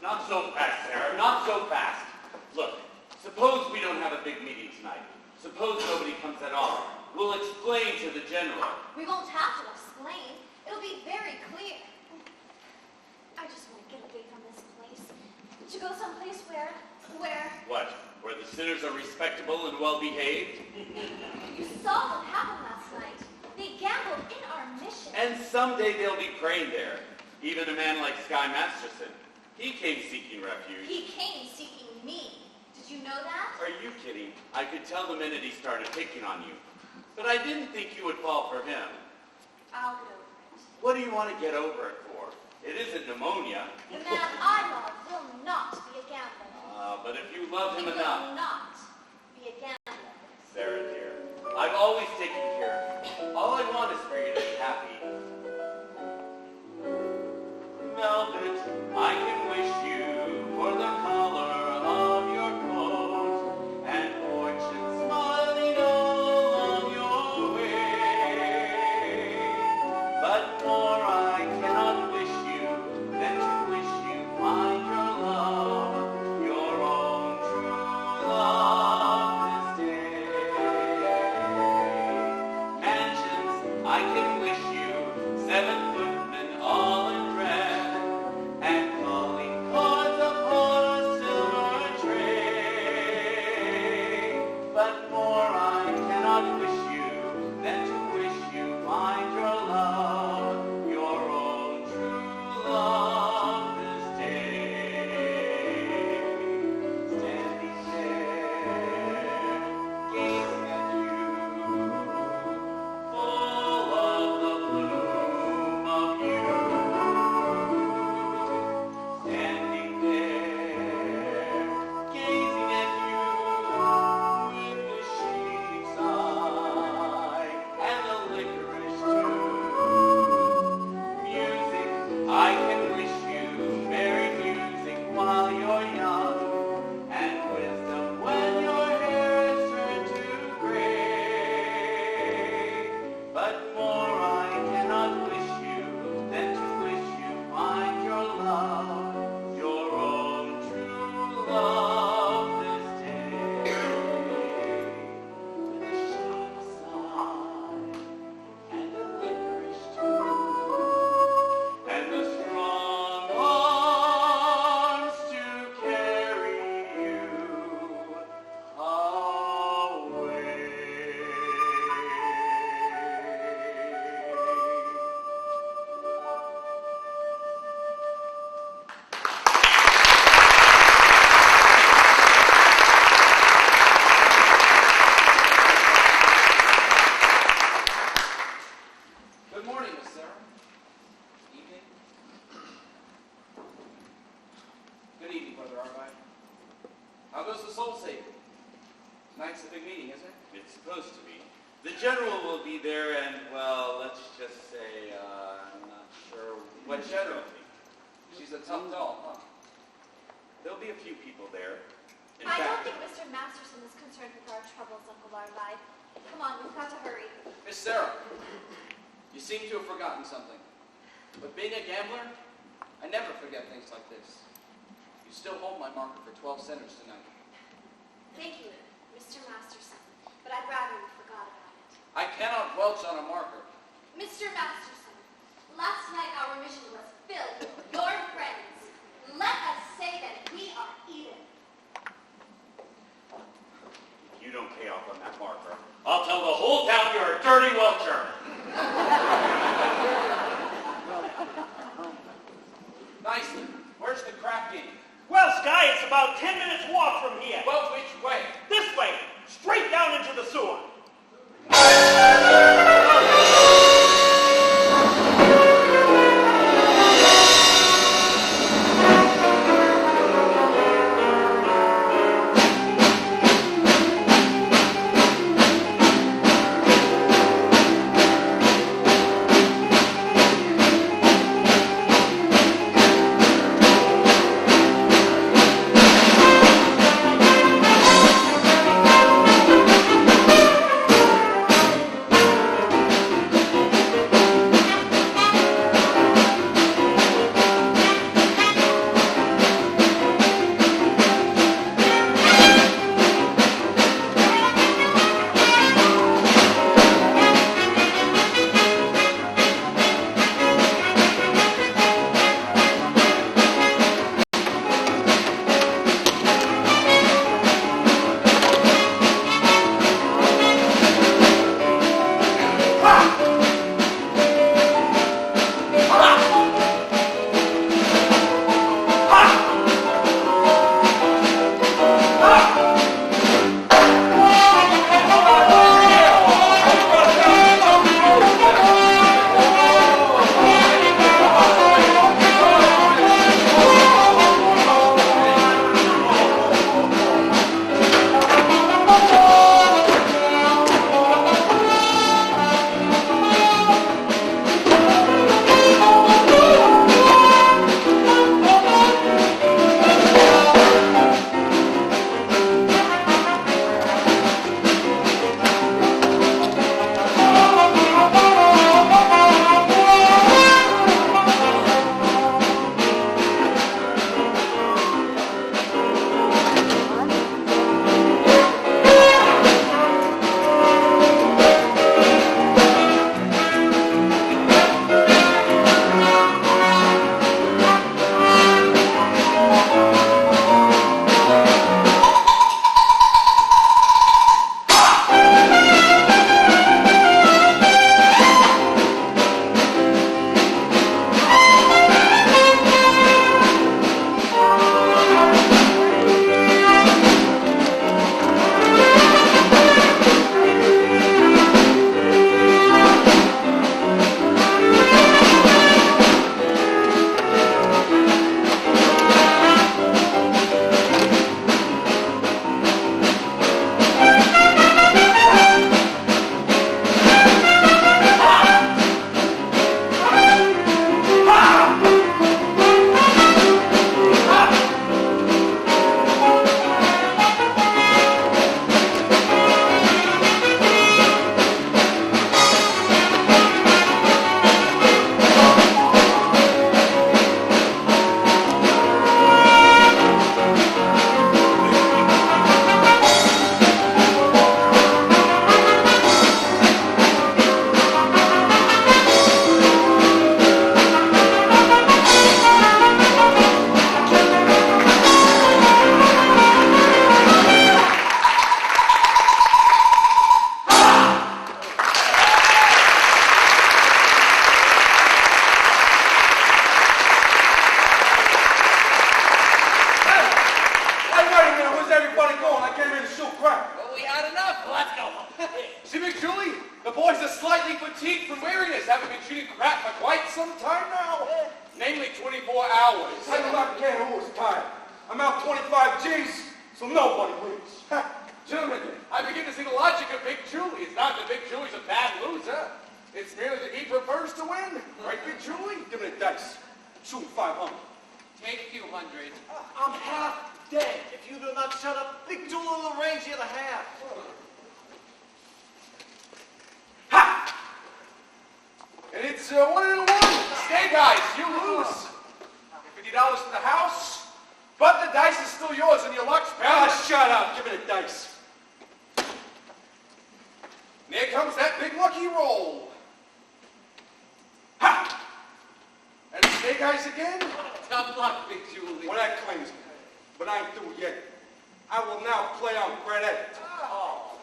Not so fast, Sarah, not so fast. Look, suppose we don't have a big meeting tonight. Suppose nobody comes at all. We'll explain to the general. We won't have to explain. It'll be very clear. I just want to get away from this place. To go someplace where... What? Where the sinners are respectable and well-behaved? You saw what happened last night. They gambled in our mission. And someday they'll be praying there. Even a man like Sky Masterson. He came seeking refuge. He came seeking me. Did you know that? Are you kidding? I could tell the minute he started picking on you. But I didn't think you would fall for him. I'll get over it. What do you want to get over it for? It isn't pneumonia. The man I love will not be a gambler. But if you love him He will enough... not be a gambler. Sarah, dear, I've always taken care of you. All I want is for you to be happy. Velvet, I can wish you for the color of your coat and fortune smiling all along your way. But more I cannot wish you than to wish you find your love, your own true love this day. Mansions, I can wish you 7 footmen all in red, and calling cards upon a silver tray. But more I cannot wish you than to wish you find your love, your own true love this day. Standing there, gazing at you, full of the bloom of youth. Standing there, gazing at you with the sheep's eye and the licorice too. Music, I can wish you merry music while you're young, and wisdom when your hair is turned to gray. But more I cannot wish you than to wish you find your love, your own true Brother Arvine. How goes the soul saving? Tonight's the big meeting, isn't it? It's supposed to be. The general will be there, and, well, let's just say, I'm not sure what General? She's a tough doll, huh? There'll be a few people there. In I don't fact, think Mr. Masterson is concerned with our troubles, Uncle Arvide. Come on, we've got to hurry. Miss Sarah, you seem to have forgotten something. But being a gambler, I never forget things like this. You still hold my marker for 12 centers tonight. Thank you, Mr. Masterson. But I'd rather you forgot about it. I cannot welch on a marker. Mr. Masterson, last night our mission was filled with your friends. Let us say that we are even. if you don't pay off on that marker, I'll tell the whole town you're a dirty welcher. Nicely. Where's the crap game? Well, Sky, it's about 10 minutes walk from here. Well, which way? This way, straight down into the sewer. I'm out out 25 G's, so nobody wins. Gentlemen, I begin to see the logic of Big Julie. It's not that Big Julie's a bad loser. It's merely that he prefers to win. Right, Big Julie? Give me the dice. Shoot 500. Take a few hundred. I'm half dead. If you do not shut up, Big Jewel will arrange you to half. Ha! And it's 1 and 1. Stay, guys. You lose. $50 for the house, but the dice is still yours and your luck's Ah, balanced. shut up. Give me the dice. And here comes that big lucky roll. Ha! And snake eyes again. Tough luck, Big Julie. Well, that claims me. But I ain't through yet. I will now play on credit.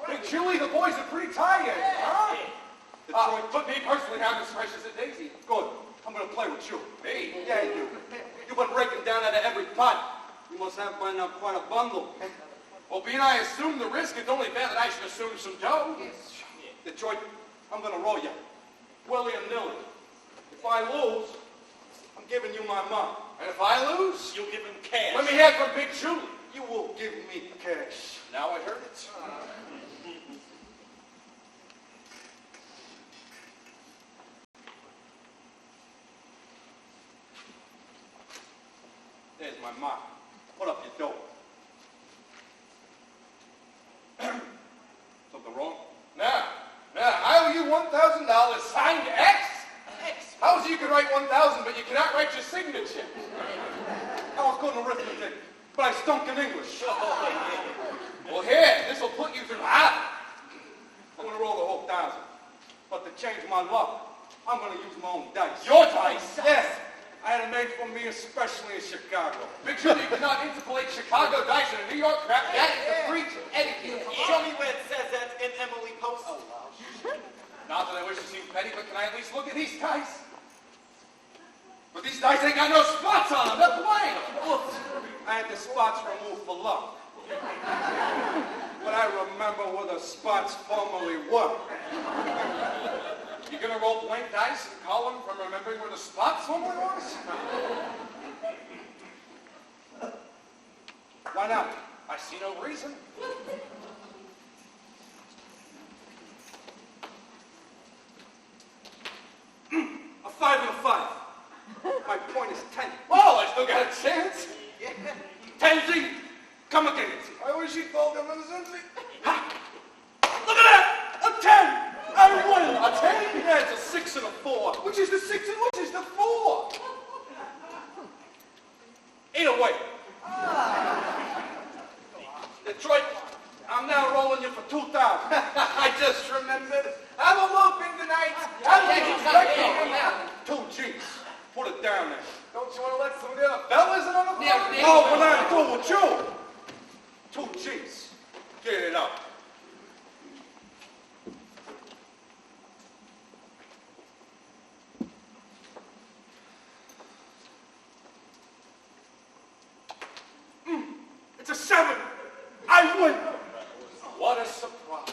Big Julie, the boys are pretty tired. Huh? Detroit. But me personally, I'm as fresh as a daisy. Good. I'm going to play with you. Me? Yeah, you. You've been breaking down out of every pot. You must have by now quite a bundle. Well, being I assume the risk, it's only fair that I should assume some dough. Detroit, I'm going to roll you. Willy-nilly. If I lose, I'm giving you my money. And if I lose, You'll give him cash. let me hear from Big Julie. You will give me cash. Now I heard it. There's my mark. Put up your dough. Something wrong? Now, I owe you $1,000 signed X. How is it you can write 1,000, but you cannot write your signature? I was good in arithmetic, but I stunk in English. Well, here, this will put you through hell. I'm going to roll the whole 1,000. But to change my luck, I'm going to use my own dice. Your dice? Yes. I had it made for me especially in Chicago. Big Julie, you cannot interpolate Chicago dice in a New York crap. That is a breach of etiquette. Show me where it says that in Emily Post. Not that I wish to seem petty, but can I at least look at these dice? But these dice ain't got no spots on them. They're blank. Look, I had the spots removed for luck. But I remember where the spots formerly were. You gonna roll blank dice and call them from remembering where the spots formerly was? Why not? I see no reason. A 5 and a 5. My point is 10. Oh, I still got a chance. 10Z. Come again. I wish you'd called them as a Ha! Look at that! A 10! I win! A 10? Yeah, it's a 6 and a 4. Which is the 6 and which is the 4? Either way. Detroit, I'm now rolling you for 2,000. I just remembered. I'm eloping tonight. I'm taking 2 G's. Put it down there. Don't you want to let some of the other fellas in on the phone? Oh, but I'm through with you. 2 G's. Get it up. It's a 7. I win. What a surprise.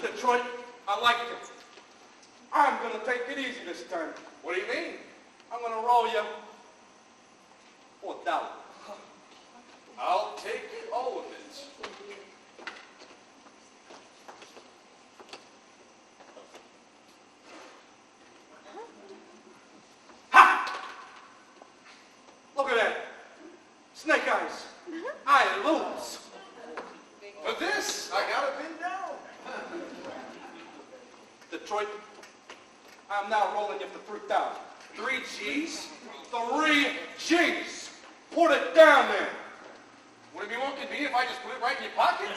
Detroit, I like it. I'm going to take it easy this time. What do you mean? I'm going to roll you $4. I'll take all of it. Ha! Look at that. Snake eyes. I lose. For this, I gotta pin down. Detroit, I'm now rolling you for 3,000. 3 G's? 3 G's. Put it down there. Would it be more convenient if I just put it right in your pocket?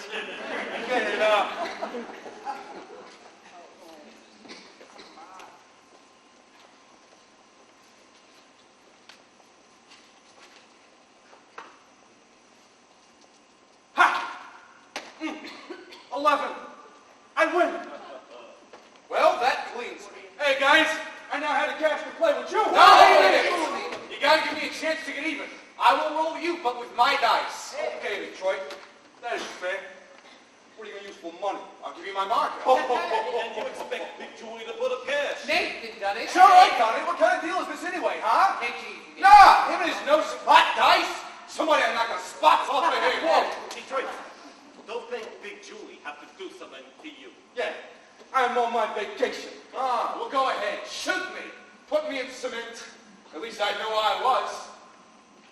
Get it up. Ha! 11. I win. Well, that cleans me. Hey, guys, I now have the cash to play with you. No! You gotta give me a chance to get even. I will roll you, but with my dice. Okay, Detroit. That is fair. What are you going to use for money? I'll give you my marker. And you expect Big Julie to put up cash. Nathan done it. Sure, I done it. What kind of deal is this anyway, huh? Take it easy. Nah, him and his no spot dice. Somebody I knock the spots off of here. Whoa! Detroit, don't think Big Julie have to do something to you. Yeah, I'm on my vacation. Well, go ahead. Shoot me. Put me in cement. At least I know I was.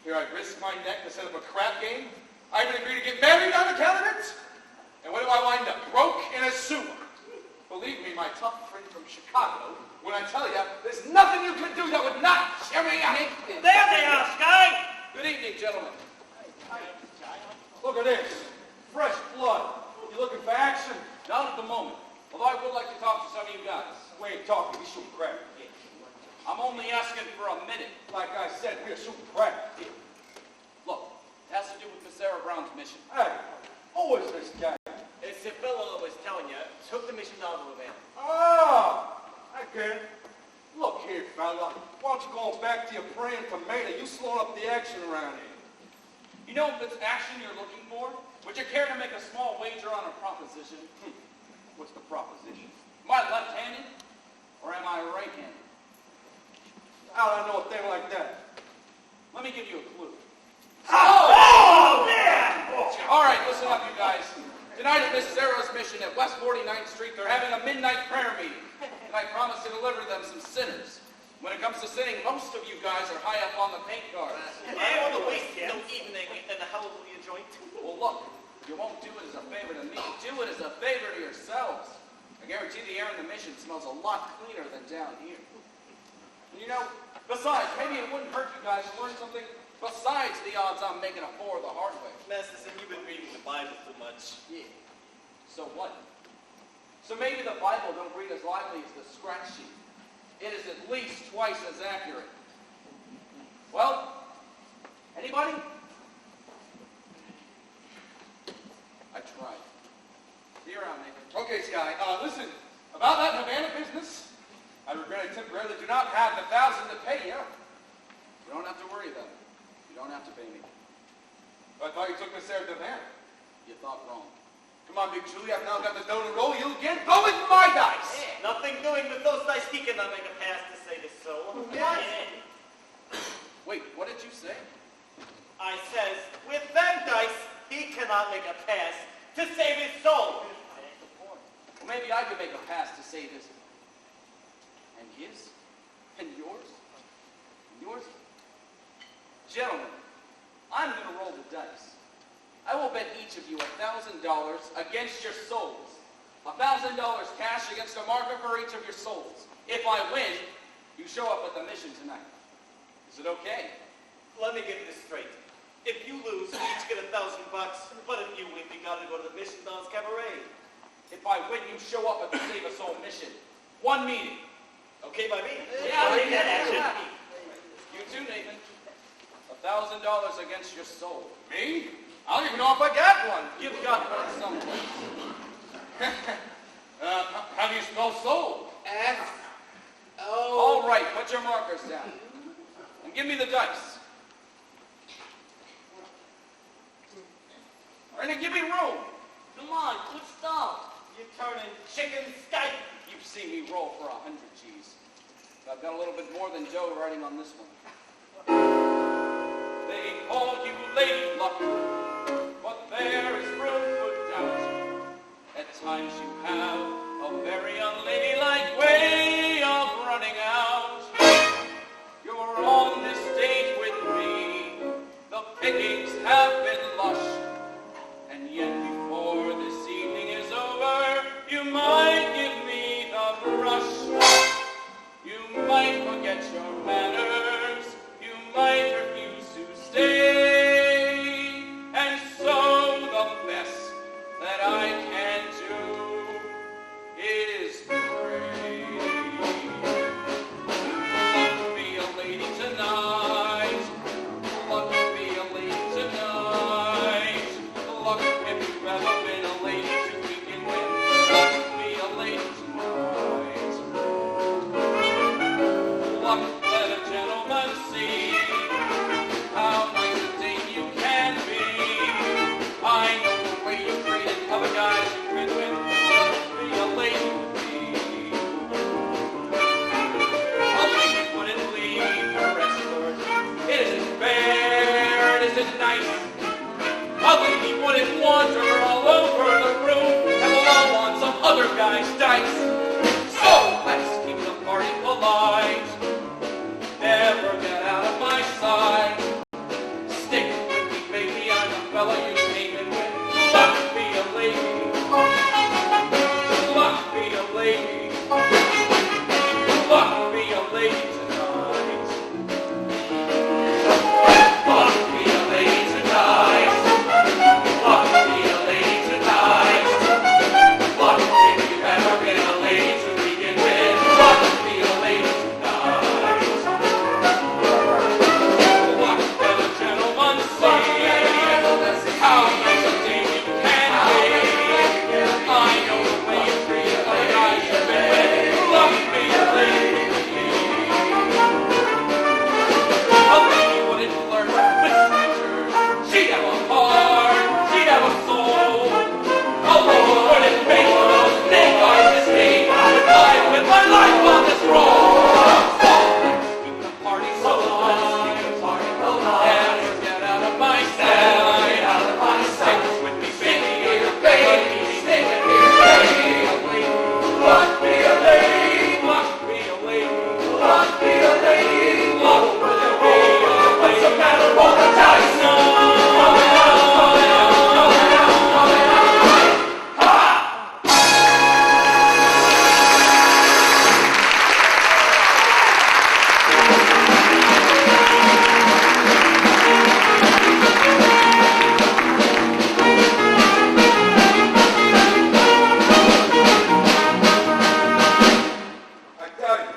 Here I'd risk my neck to set up a crap game. I even agreed to get married on account of it. And what do I wind up? Broke in a sewer. Believe me, my tough friend from Chicago, when I tell you, there's nothing you could do that would not cheer me up. There they are, Sky! Good evening, gentlemen. Look at this. Fresh blood. You looking for action? Not at the moment, although I would like to talk to some of you guys. We ain't talking. We shooting crap. I'm only asking for a minute. Like I said, we're shooting crap. Look, it has to do with Miss Sarah Brown's mission. Hey, who is this guy? It's the fellow I was telling you, took the mission down to the van. Ah, I get it. Look here, fella. Why don't you go back to your praying tomato? You slowing up the action around here. You know if it's action you're looking for? Would you care to make a small wager on a proposition? What's the proposition? Am I left-handed or am I right-handed? How do I know a thing like that? Let me give you a clue. Oh, man! All right, listen up, you guys. Tonight at Miss Sarah's mission at West 49th Street, they're having a midnight prayer meeting. And I promised to deliver them some sinners. When it comes to sinning, most of you guys are high up on the paint cards. I want to waste no evening in the hallelujah joint. Well, look, you won't do it as a favor to me. Do it as a favor to yourselves. I guarantee the air in the mission smells a lot cleaner than down here. And you know, besides, maybe it wouldn't hurt you guys to learn something besides the odds on making a four the hard way. Masterson, you've been reading the Bible too much. Yeah. So what? So maybe the Bible don't read as lively as the scratch sheet. It is at least twice as accurate. Well, anybody? I tried. See you around, Nathan. Okay, Sky. Listen, about that Havana business, I regret I temporarily do not have the $1,000 to pay you. You don't have to worry about it. You don't have to pay me. I thought you took Miss Sarah to Havana. You thought wrong. Come on, Big Julie, I've now got the dough to roll you again. Throw with my dice. Nothing doing with those dice. He cannot make a pass to save his soul. Wait, what did you say? I says, with them dice, he cannot make a pass to save his soul. Well, maybe I could make a pass to save his. And his? And yours? And yours? Gentlemen, I'm going to roll the dice. I will bet each of you $1,000 against your souls. $1,000 cash against a marker for each of your souls. If I win, you show up at the mission tonight. Is it okay? Let me get this straight. If you lose, we each get $1,000. But if you win, we gotta go to the Mission Dance Cabaret. If I win, you show up at the Save a Soul mission. One meeting. Okay by me? Yeah, Bring that action. You too, Nathan. $1,000 against your soul. Me? I don't even know if I got one. You've got one someplace. How do you spell soul? S-O... All right, put your markers down. And give me the dice. All right, and give me room. Come on, good stuff. You're turning chicken Skype. You've seen me roll for 100 G's. But I've got a little bit more than Joe riding on this one. They call you Lady Luck, but there is room for doubt. At times you have a very unladylike way of running out. You're on this stage with me, the pickings have been lush, and yet before this evening is over, you might give me the brush. You might forget your manners, you might refuse to stay, wouldn't wander all over the room and blow on some other guy's dice. So let's keep the party polite. Never get out of my sight. Stick with me, baby, I'm a fella you came in with. Luck be a lady. Luck be a lady. Luck be a lady tonight. Luck be a lady tonight. Luck be a lady tonight. Luck if you've ever been a lady to begin with. Luck be a lady tonight. Luck let a gentleman see how nice a dame you can be. I know the way you treat other guys you've been with. Luck be a lady. A lady wouldn't flirt with strangers. She'd have a heart, she'd have a soul. A lady wouldn't make one of those snake eyes as me. I with my life on this roll. So let's keep the party so let's keep the party polite. Never get out of my sight. Out of my sight. Stick with me, baby, stick with me, baby. Luck be a lady. Luck be a lady. Luck be a lady. Luck be a lady. What's the matter? Roll the dice. I tell you,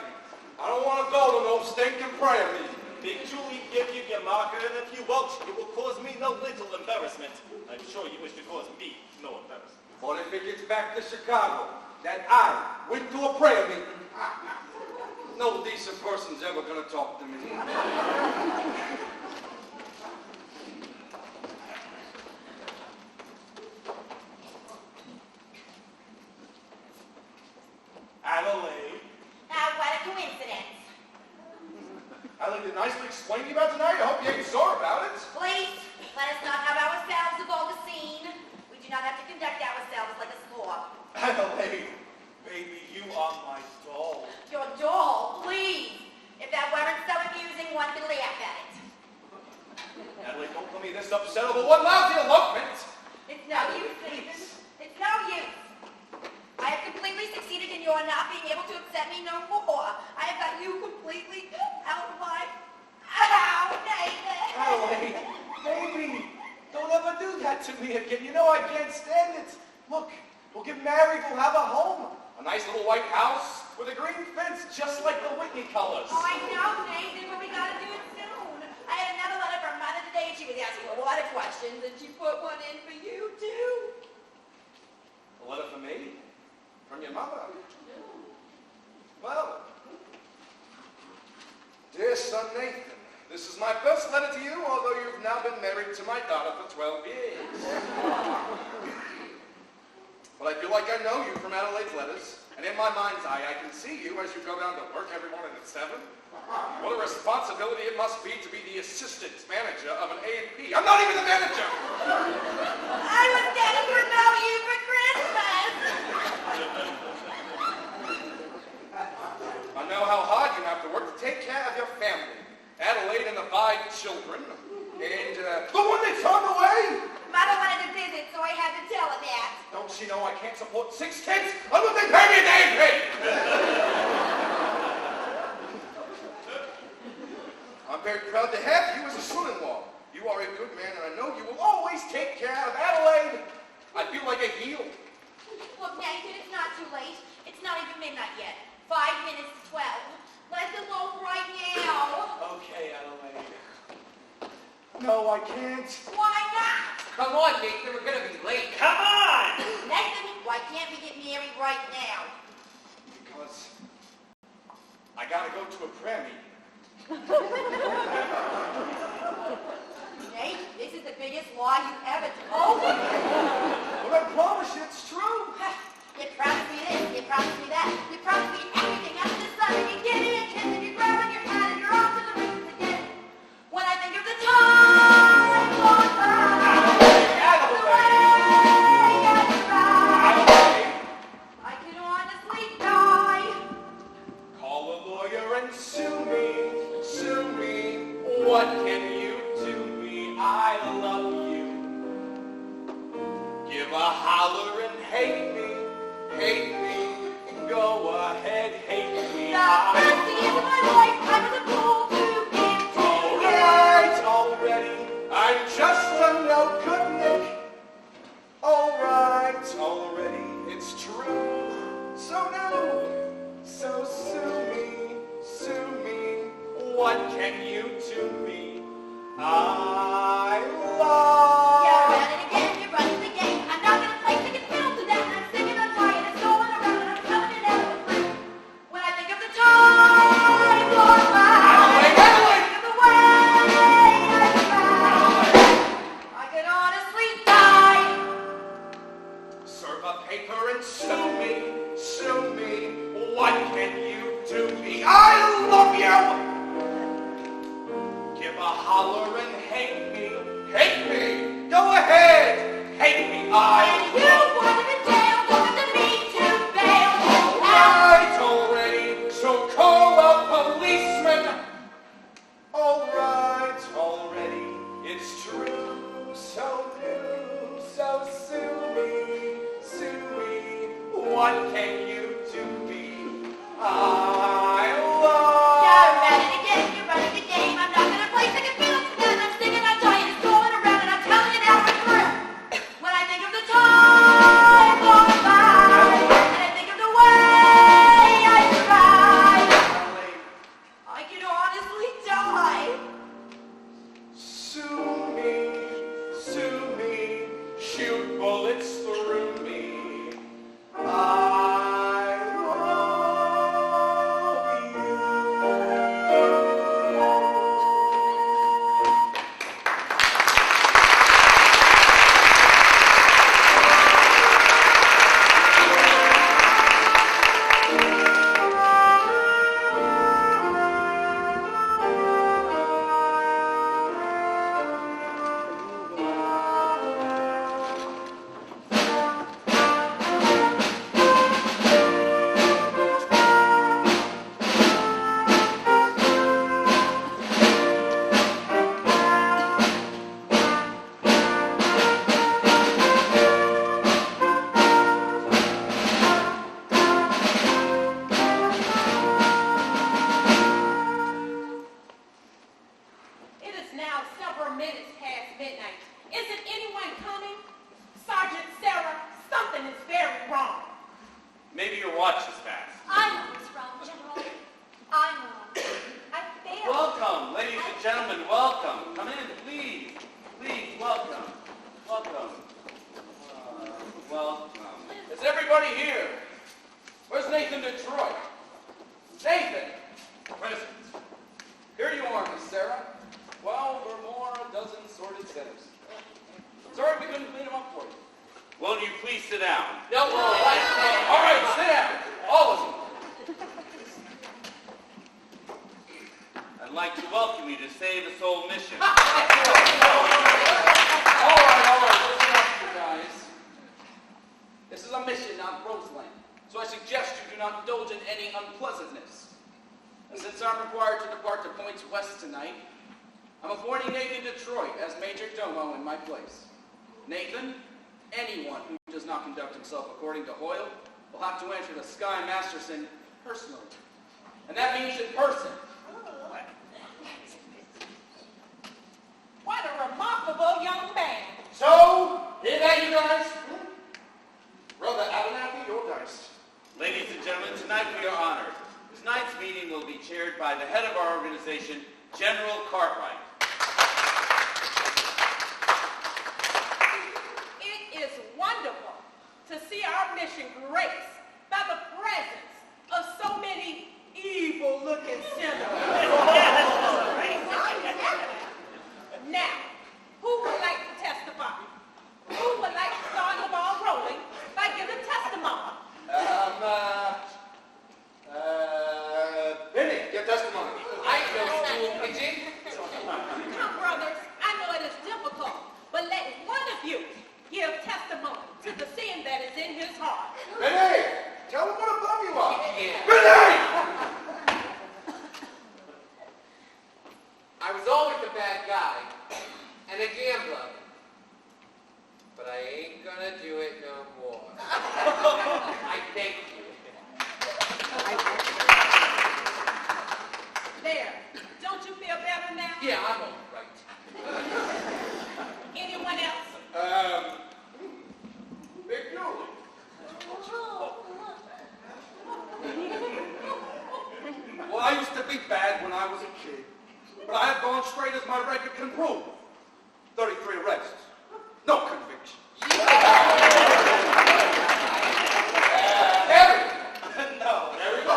I don't want to go to no stinking prayer meeting. Big Julie give you your marker, and if you won't, it will cause me no little embarrassment. I'm sure you wish to cause me no embarrassment. But if it gets back to Chicago that I went to a prayer meeting, no decent person's ever going to talk to me. Adelaide. Now, what a coincidence. I'd like to nicely explain to you about tonight. I hope you ain't sore about it. Please, let us not have ourselves evoke a scene. We do not have to conduct ourselves like a score. Adelaide, baby, you are my doll. Your doll, please. If that weren't so amusing, one could laugh at it. Adelaide, don't let me this upset over one lousy elopement. It's no use, Stephen. It's no use. I have completely succeeded in your not being able to upset me no more. I have got you completely out of my... Ow, David! Adelaide, baby, don't ever do that to me again. You know I can't stand it. Look, we'll get married, we'll have a home. A nice little white house with a green fence just like the Whitney colors. Oh, I know, Nathan, but we gotta do it soon. I had another letter from Mother today, and she was asking a lot of questions, and she put one in for you, too. A letter for me? From your mother? Well, dear son Nathan, this is my first letter to you, although you've now been married to my daughter for 12 years. But I feel like I know you from Adelaide's letters, and in my mind's eye, I can see you as you go down to work every morning at 7. What a responsibility it must be to be the assistant manager of an A&P. I'm not even the manager! I was gonna promote you for Christmas. I know how hard you have to work to take care of your family. Adelaide and the 5 children. And the one they turned away! Mother wanted to visit, so I had to tell her that. Don't she know I can't support 6 kids unless they pay me a day pay? I'm very proud to have you as a son-in-law. You are a good man, and I know you will always take care of Adelaide. I feel like a heel. Look, Nathan, it's not too late. It's not even midnight yet. 5 minutes to 12. Let's elope right now. Okay, Adelaide. No, I can't. Why not? Come on, Nathan, we're gonna be late. Come on! Nathan, why can't we get married right now? Because I gotta go to a prayer meeting. Nate, this is the biggest lie you ever told me. But I promise you it's true. You promised me this, you promised me that, you promised me everything under the sun, and you give me a kiss, and you're grabbing your hat, and you're off to the races again. When I think of the time gone by, the way Give a holler and hate me. Go ahead, hate me. The first years of my life, I was a fool to give to you. Alright, already. I'm just a no good Nick. Alright, already. It's true. So new. So sue me. What can you do me? I love. You're running again, you're running the game. I'm not gonna play ticket fiddle to that. I'm sick and I'm tired of going around and I'm telling it out with my. When I think of the time gone by, Adelaide! I think of the way I tried, I could honestly die. Serve a paper and sue me. What can you do me? I love you. Give a holler and hate me. Go ahead, hate me. I And you wanted to jail, wanted to me to bail. Alright, already. So call a policeman. Alright, already. It's true. So new. So sue me. What can you do me? I love. You're running again, you're running the game. I'm not gonna play ticket fiddle to that. I'm sick and I'm tired of going around and I'm telling it out with through. When I think of the time gone by, and I think of the way I tried, I could honestly die. Sue me, shoot bullets through me. I love you. It is now several minutes past midnight. Isn't anyone coming? Sergeant Sarah, something is very wrong. Maybe your watch is fast. I know what's wrong, General. I know. I failed. Welcome, ladies and gentlemen, welcome. Come in, please. Please, welcome. Welcome. Welcome. Is everybody here? Where's Nathan Detroit? Nathan! Present. Here you are, Miss Sarah. 12 or more a dozen sorted sinners. Sorry we couldn't clean them up for you. Won't you please sit down? No, all right, sit down. All of you. I'd like to welcome you to Save a Soul Mission. All right, listen up, you guys. This is a mission, not Roseland, so I suggest you do not indulge in any unpleasantness. And since I'm required to depart to points west tonight, I'm appointing Nathan Detroit as Major Domo in my place. Nathan, anyone who does not conduct himself according to Hoyle will have to answer to Sky Masterson personally. And that means in person. What a remarkable young man. So, hear that, you guys? Brother Abernathy, your dice. Ladies and gentlemen, tonight we are honored. Tonight's meeting will be chaired by the head of our organization, General Cartwright. It is wonderful to see our mission graced by the presence of so many evil-looking sinners. Now, who would like to testify? Who would like to start the ball rolling by giving testimony? Benny, your testimony. I know school pigeon. Come, brothers, I know it is difficult, but let one of you give testimony to the sin that is in his heart. Benny, tell him what a bum you are. Yeah. Benny! I was always a bad guy and a gambler, but I ain't gonna do it no more. I thank you. There. Don't you feel better now? Yeah, I'm all right. Anyone else? Big Julie. Well, I used to be bad when I was a kid, but I have gone straight as my record can prove. 33 arrests, no convictions. No. There we go.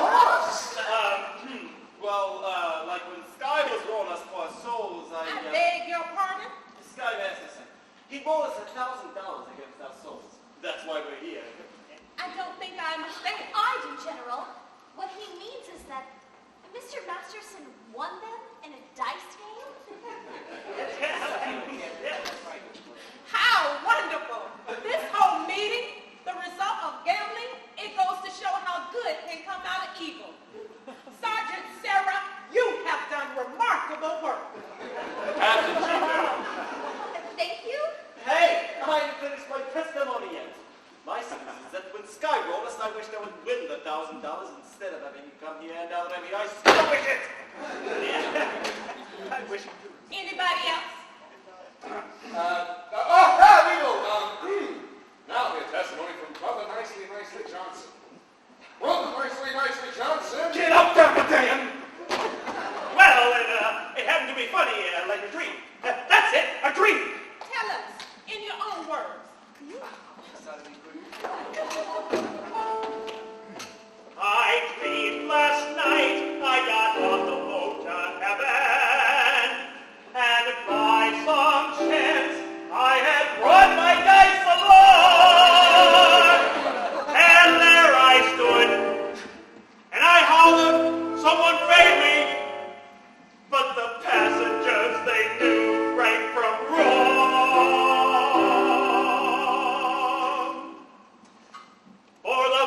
Like when Sky was rolling us for our souls, I beg your pardon? Sky asked us, he rolled us $1,000 against our souls. That's why we're here. I don't think I understand. I do, General. What he means is that Mr. Masterson won them in a dice game? How wonderful! This whole meeting, the result of gambling, it goes to show how good can come out of evil. Sergeant Sarah, you have done remarkable work. Thank you. Hey, I haven't finished my testimony yet. My sense is that when Sky rolled us, I wish I would win the $1,000 instead of having you come here, and now that I'm here, I still wish it! I wish you could. Anybody else? Now we have testimony from Brother Nicely Johnson. Brother Nicely Johnson. Get up there, Dan! Well, it happened to be funny, like a dream. That's it, a dream! Tell us, in your own words. I dreamed last night I got on the boat to heaven, and by some chance I had brought my dice along, and there I stood, and I hollered, someone fade me, but the passengers, they knew right from wrong. For the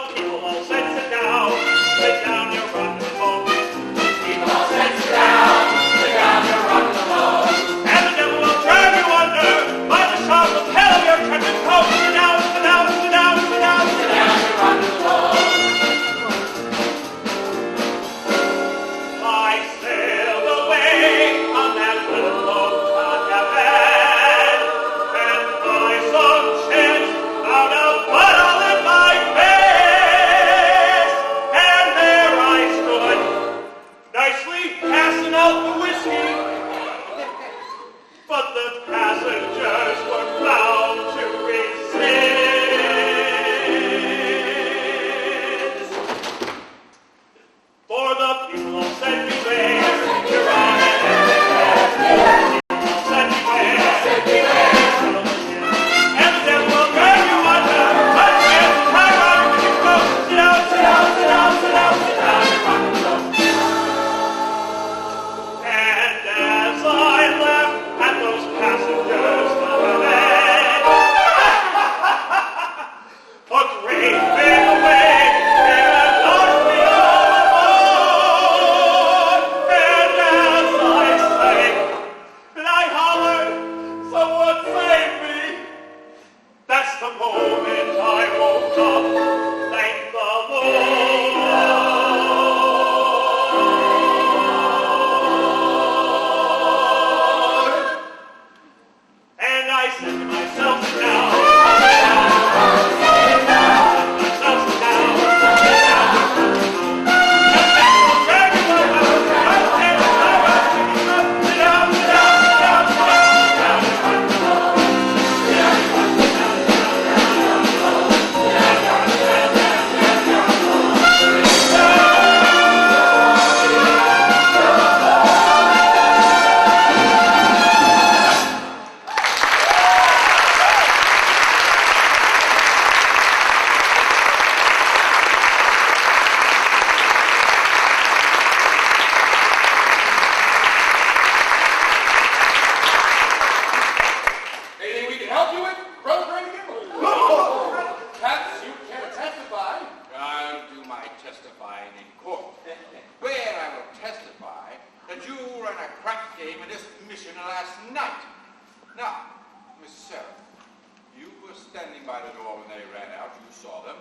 by the door when they ran out. You saw them.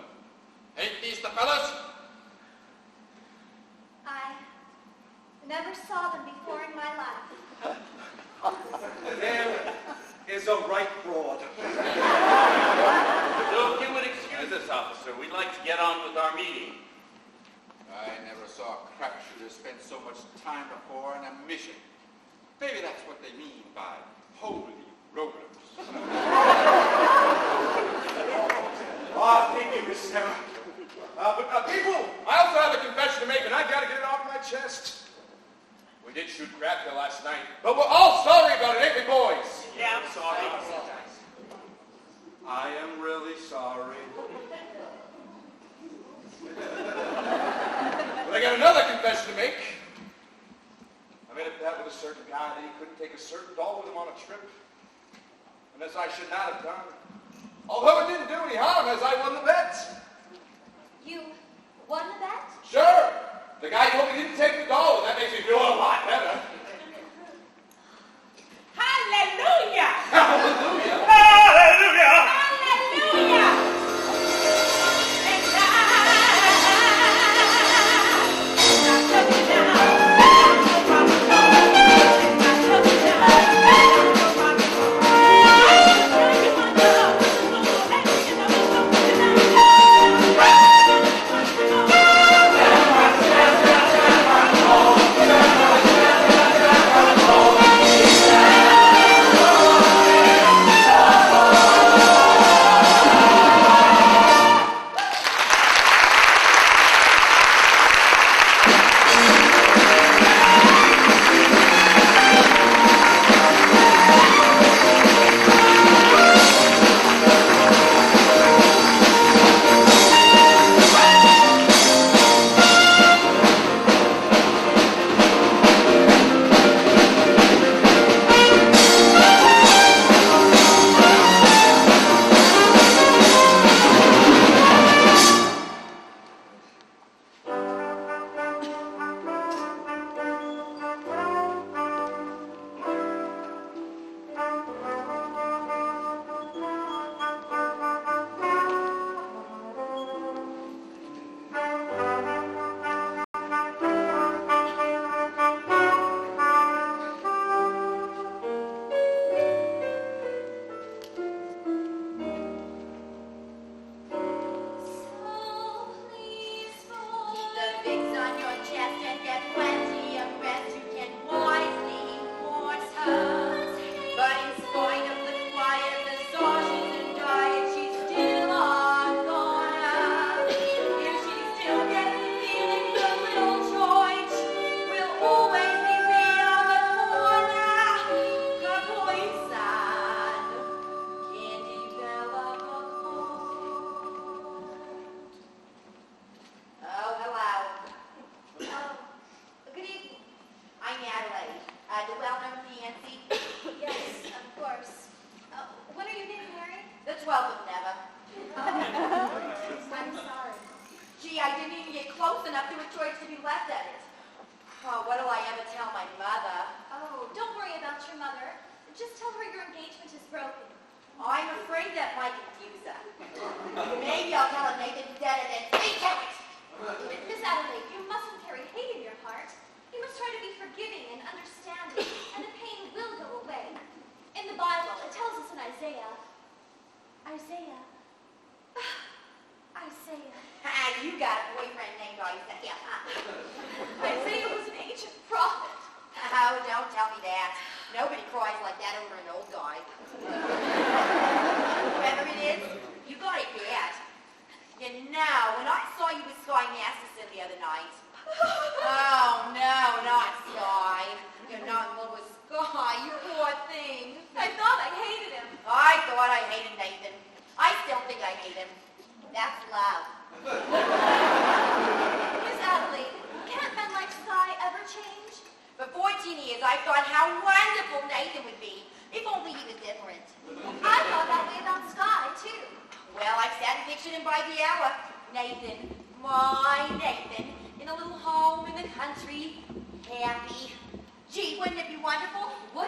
Ain't these the fellas? I never saw them before in my life. There is a right broad. So if you would excuse us, officer, we'd like to get on with our meeting. I never saw a crapshooter spend so much time before on a mission. Maybe that's what they mean by holy rollers. Thank you, Miss Sarah. But people, I also have a confession to make, and I've got to get it off my chest. We did shoot crap here last night, but we're all sorry about it, ain't we, boys? Yeah, I'm sorry. I am really sorry. But I got another confession to make. I made a bet with a certain guy that he couldn't take a certain doll with him on a trip. And as I should not have done. Although it didn't do any harm as I won the bet. You won the bet? Sure. The guy told me he didn't take the doll, and that makes me feel a lot better. Hallelujah! Hallelujah. Hallelujah! Hallelujah!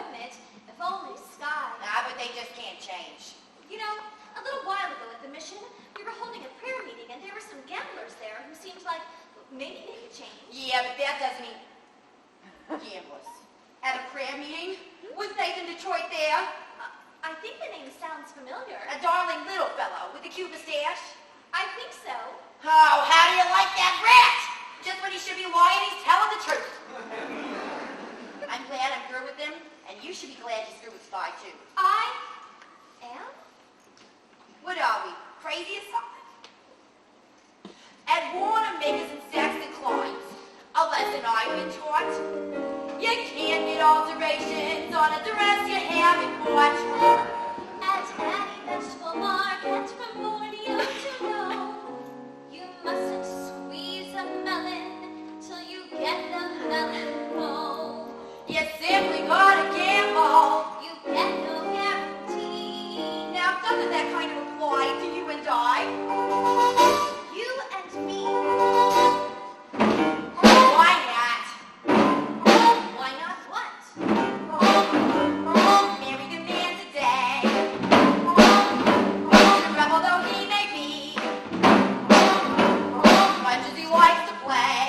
And If only Sky. Ah, but they just can't change. You know, a little while ago at the cute mustache? I think so. Oh, how do you like that rat? Just when he should be lying, he's telling the truth. I'm glad I'm through with him, and you should be glad you're through with Spy, too. I am? What are we, crazy or something? At Warner-Makers and Saxon Kleins, a lesson I've been taught. You can't get alterations on a dress you haven't bought. At any vegetable market from Borneo to Rome, you mustn't squeeze a melon till you get the melon home. You simply gotta gamble. You get no guarantee. Now, doesn't that kind of apply to you and I? You and me. Why not? Why not what? Marry the man today. The rebel though he may be, much as he likes to play.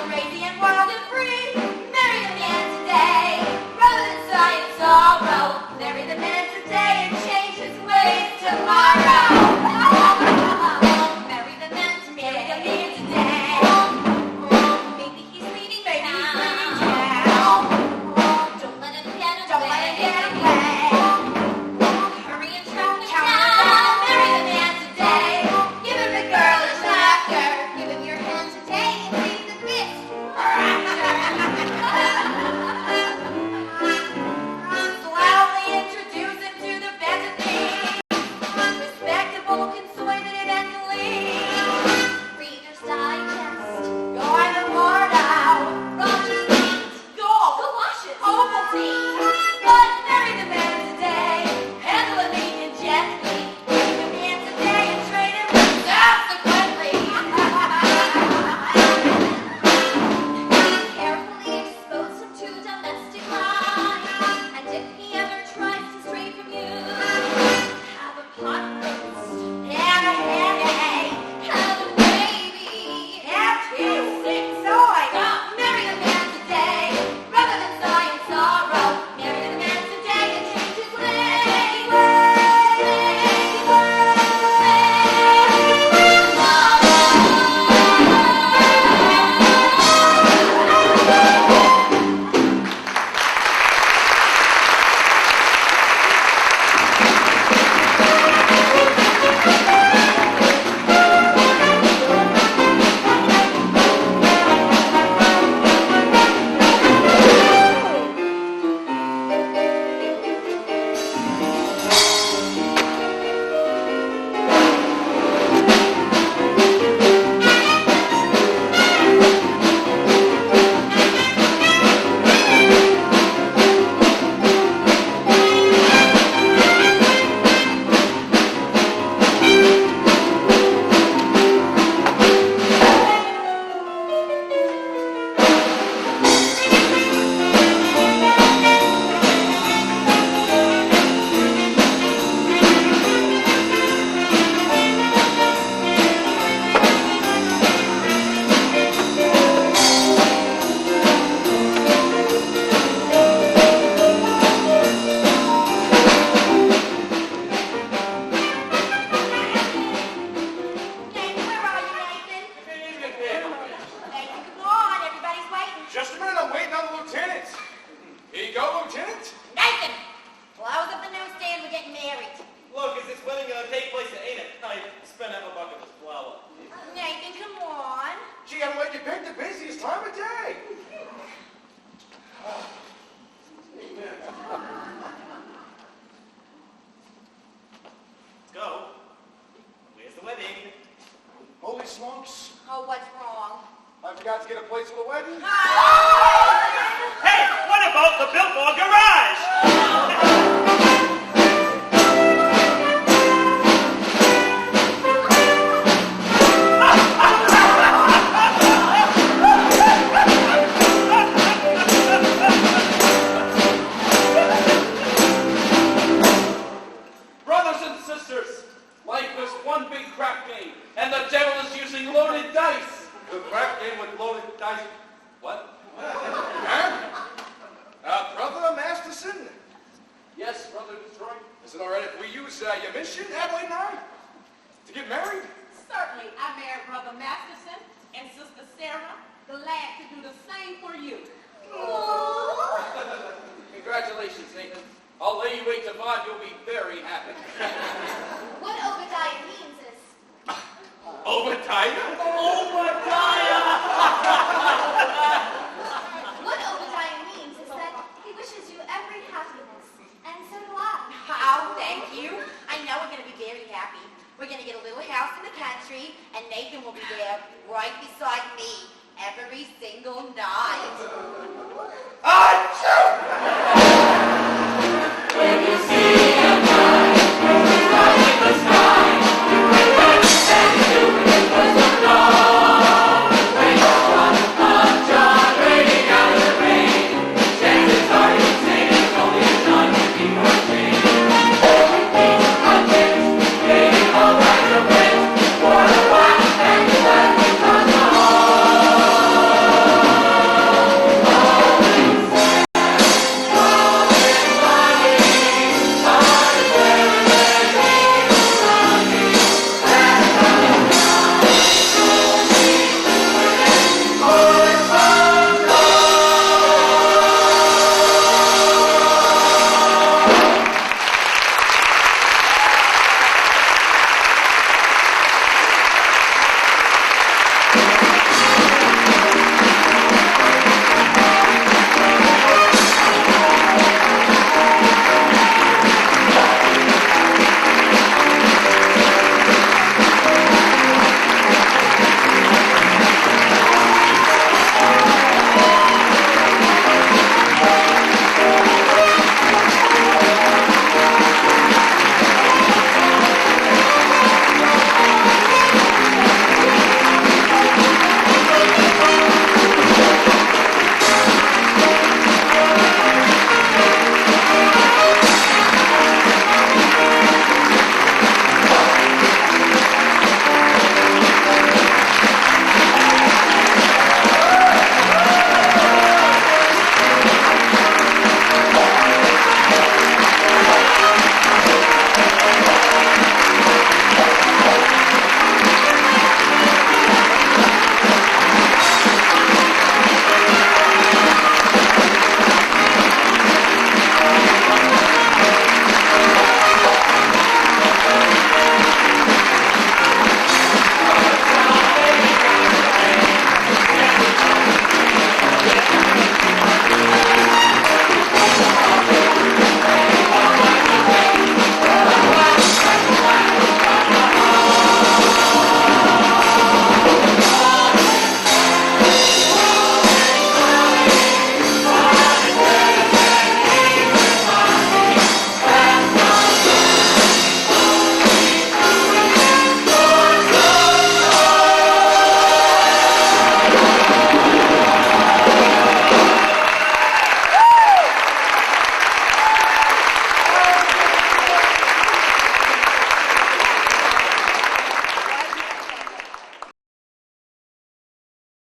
Crazy and wild and free. Marry the man today. Rather than sigh in sorrow. Marry the man today and change his ways tomorrow. Marry the man today. Maybe he's leading Maybe he's down. leading down. Don't let him get away. Don't let him get away. Hurry and traffic Count now. marry the man today. Give him the girlish laughter. Give him your hand today and leave the fist. Loudly introduce him to the best of things. Respectable, conservative, and clean. Reader's Digest. Go on the board out. Roger's Paint. Gold. Galoshes. Ovaltine. But marry the man today. Handle him neat and gently. Marry the man today and trade him subsequently. Carefully expose him to domestic life. And if he ever tries to stray from you, have a pot roast. Have a headache. Have a baby. Have two. Six. So I got marry the man today. Rather than sigh in sorrow. Marry the man today and change his Nathan, where are you, Nathan? Nathan, come on. Everybody's waiting. Just a minute, I'm waiting on the lieutenant. Here you go, Lieutenant. Nathan! Close up the newsstand. We're getting married. Look, is this wedding gonna take place at 8 at night? Spend half a bucket with flour. Nathan, come on. Gee, I'm glad you picked the busiest time of day. Let's go. Where's the wedding? Holy smokes. Oh, what's wrong? I forgot to get a place for the wedding. Hey, what about the Billboard Garage? Brothers and sisters, life is one big crap game, and the devil is using loaded dice. The crap game with loaded dice. What? Huh? Brother Masterson? Yes, Brother Detroit. Is it all right if we use your mission, Adelaide and I, to get married? Certainly, I married Brother Masterson and Sister Sarah. Glad to do the same for you. Congratulations, Nathan. I'll lay you 8 to 5. You'll be very happy. What Obadiah means is, Obadiah?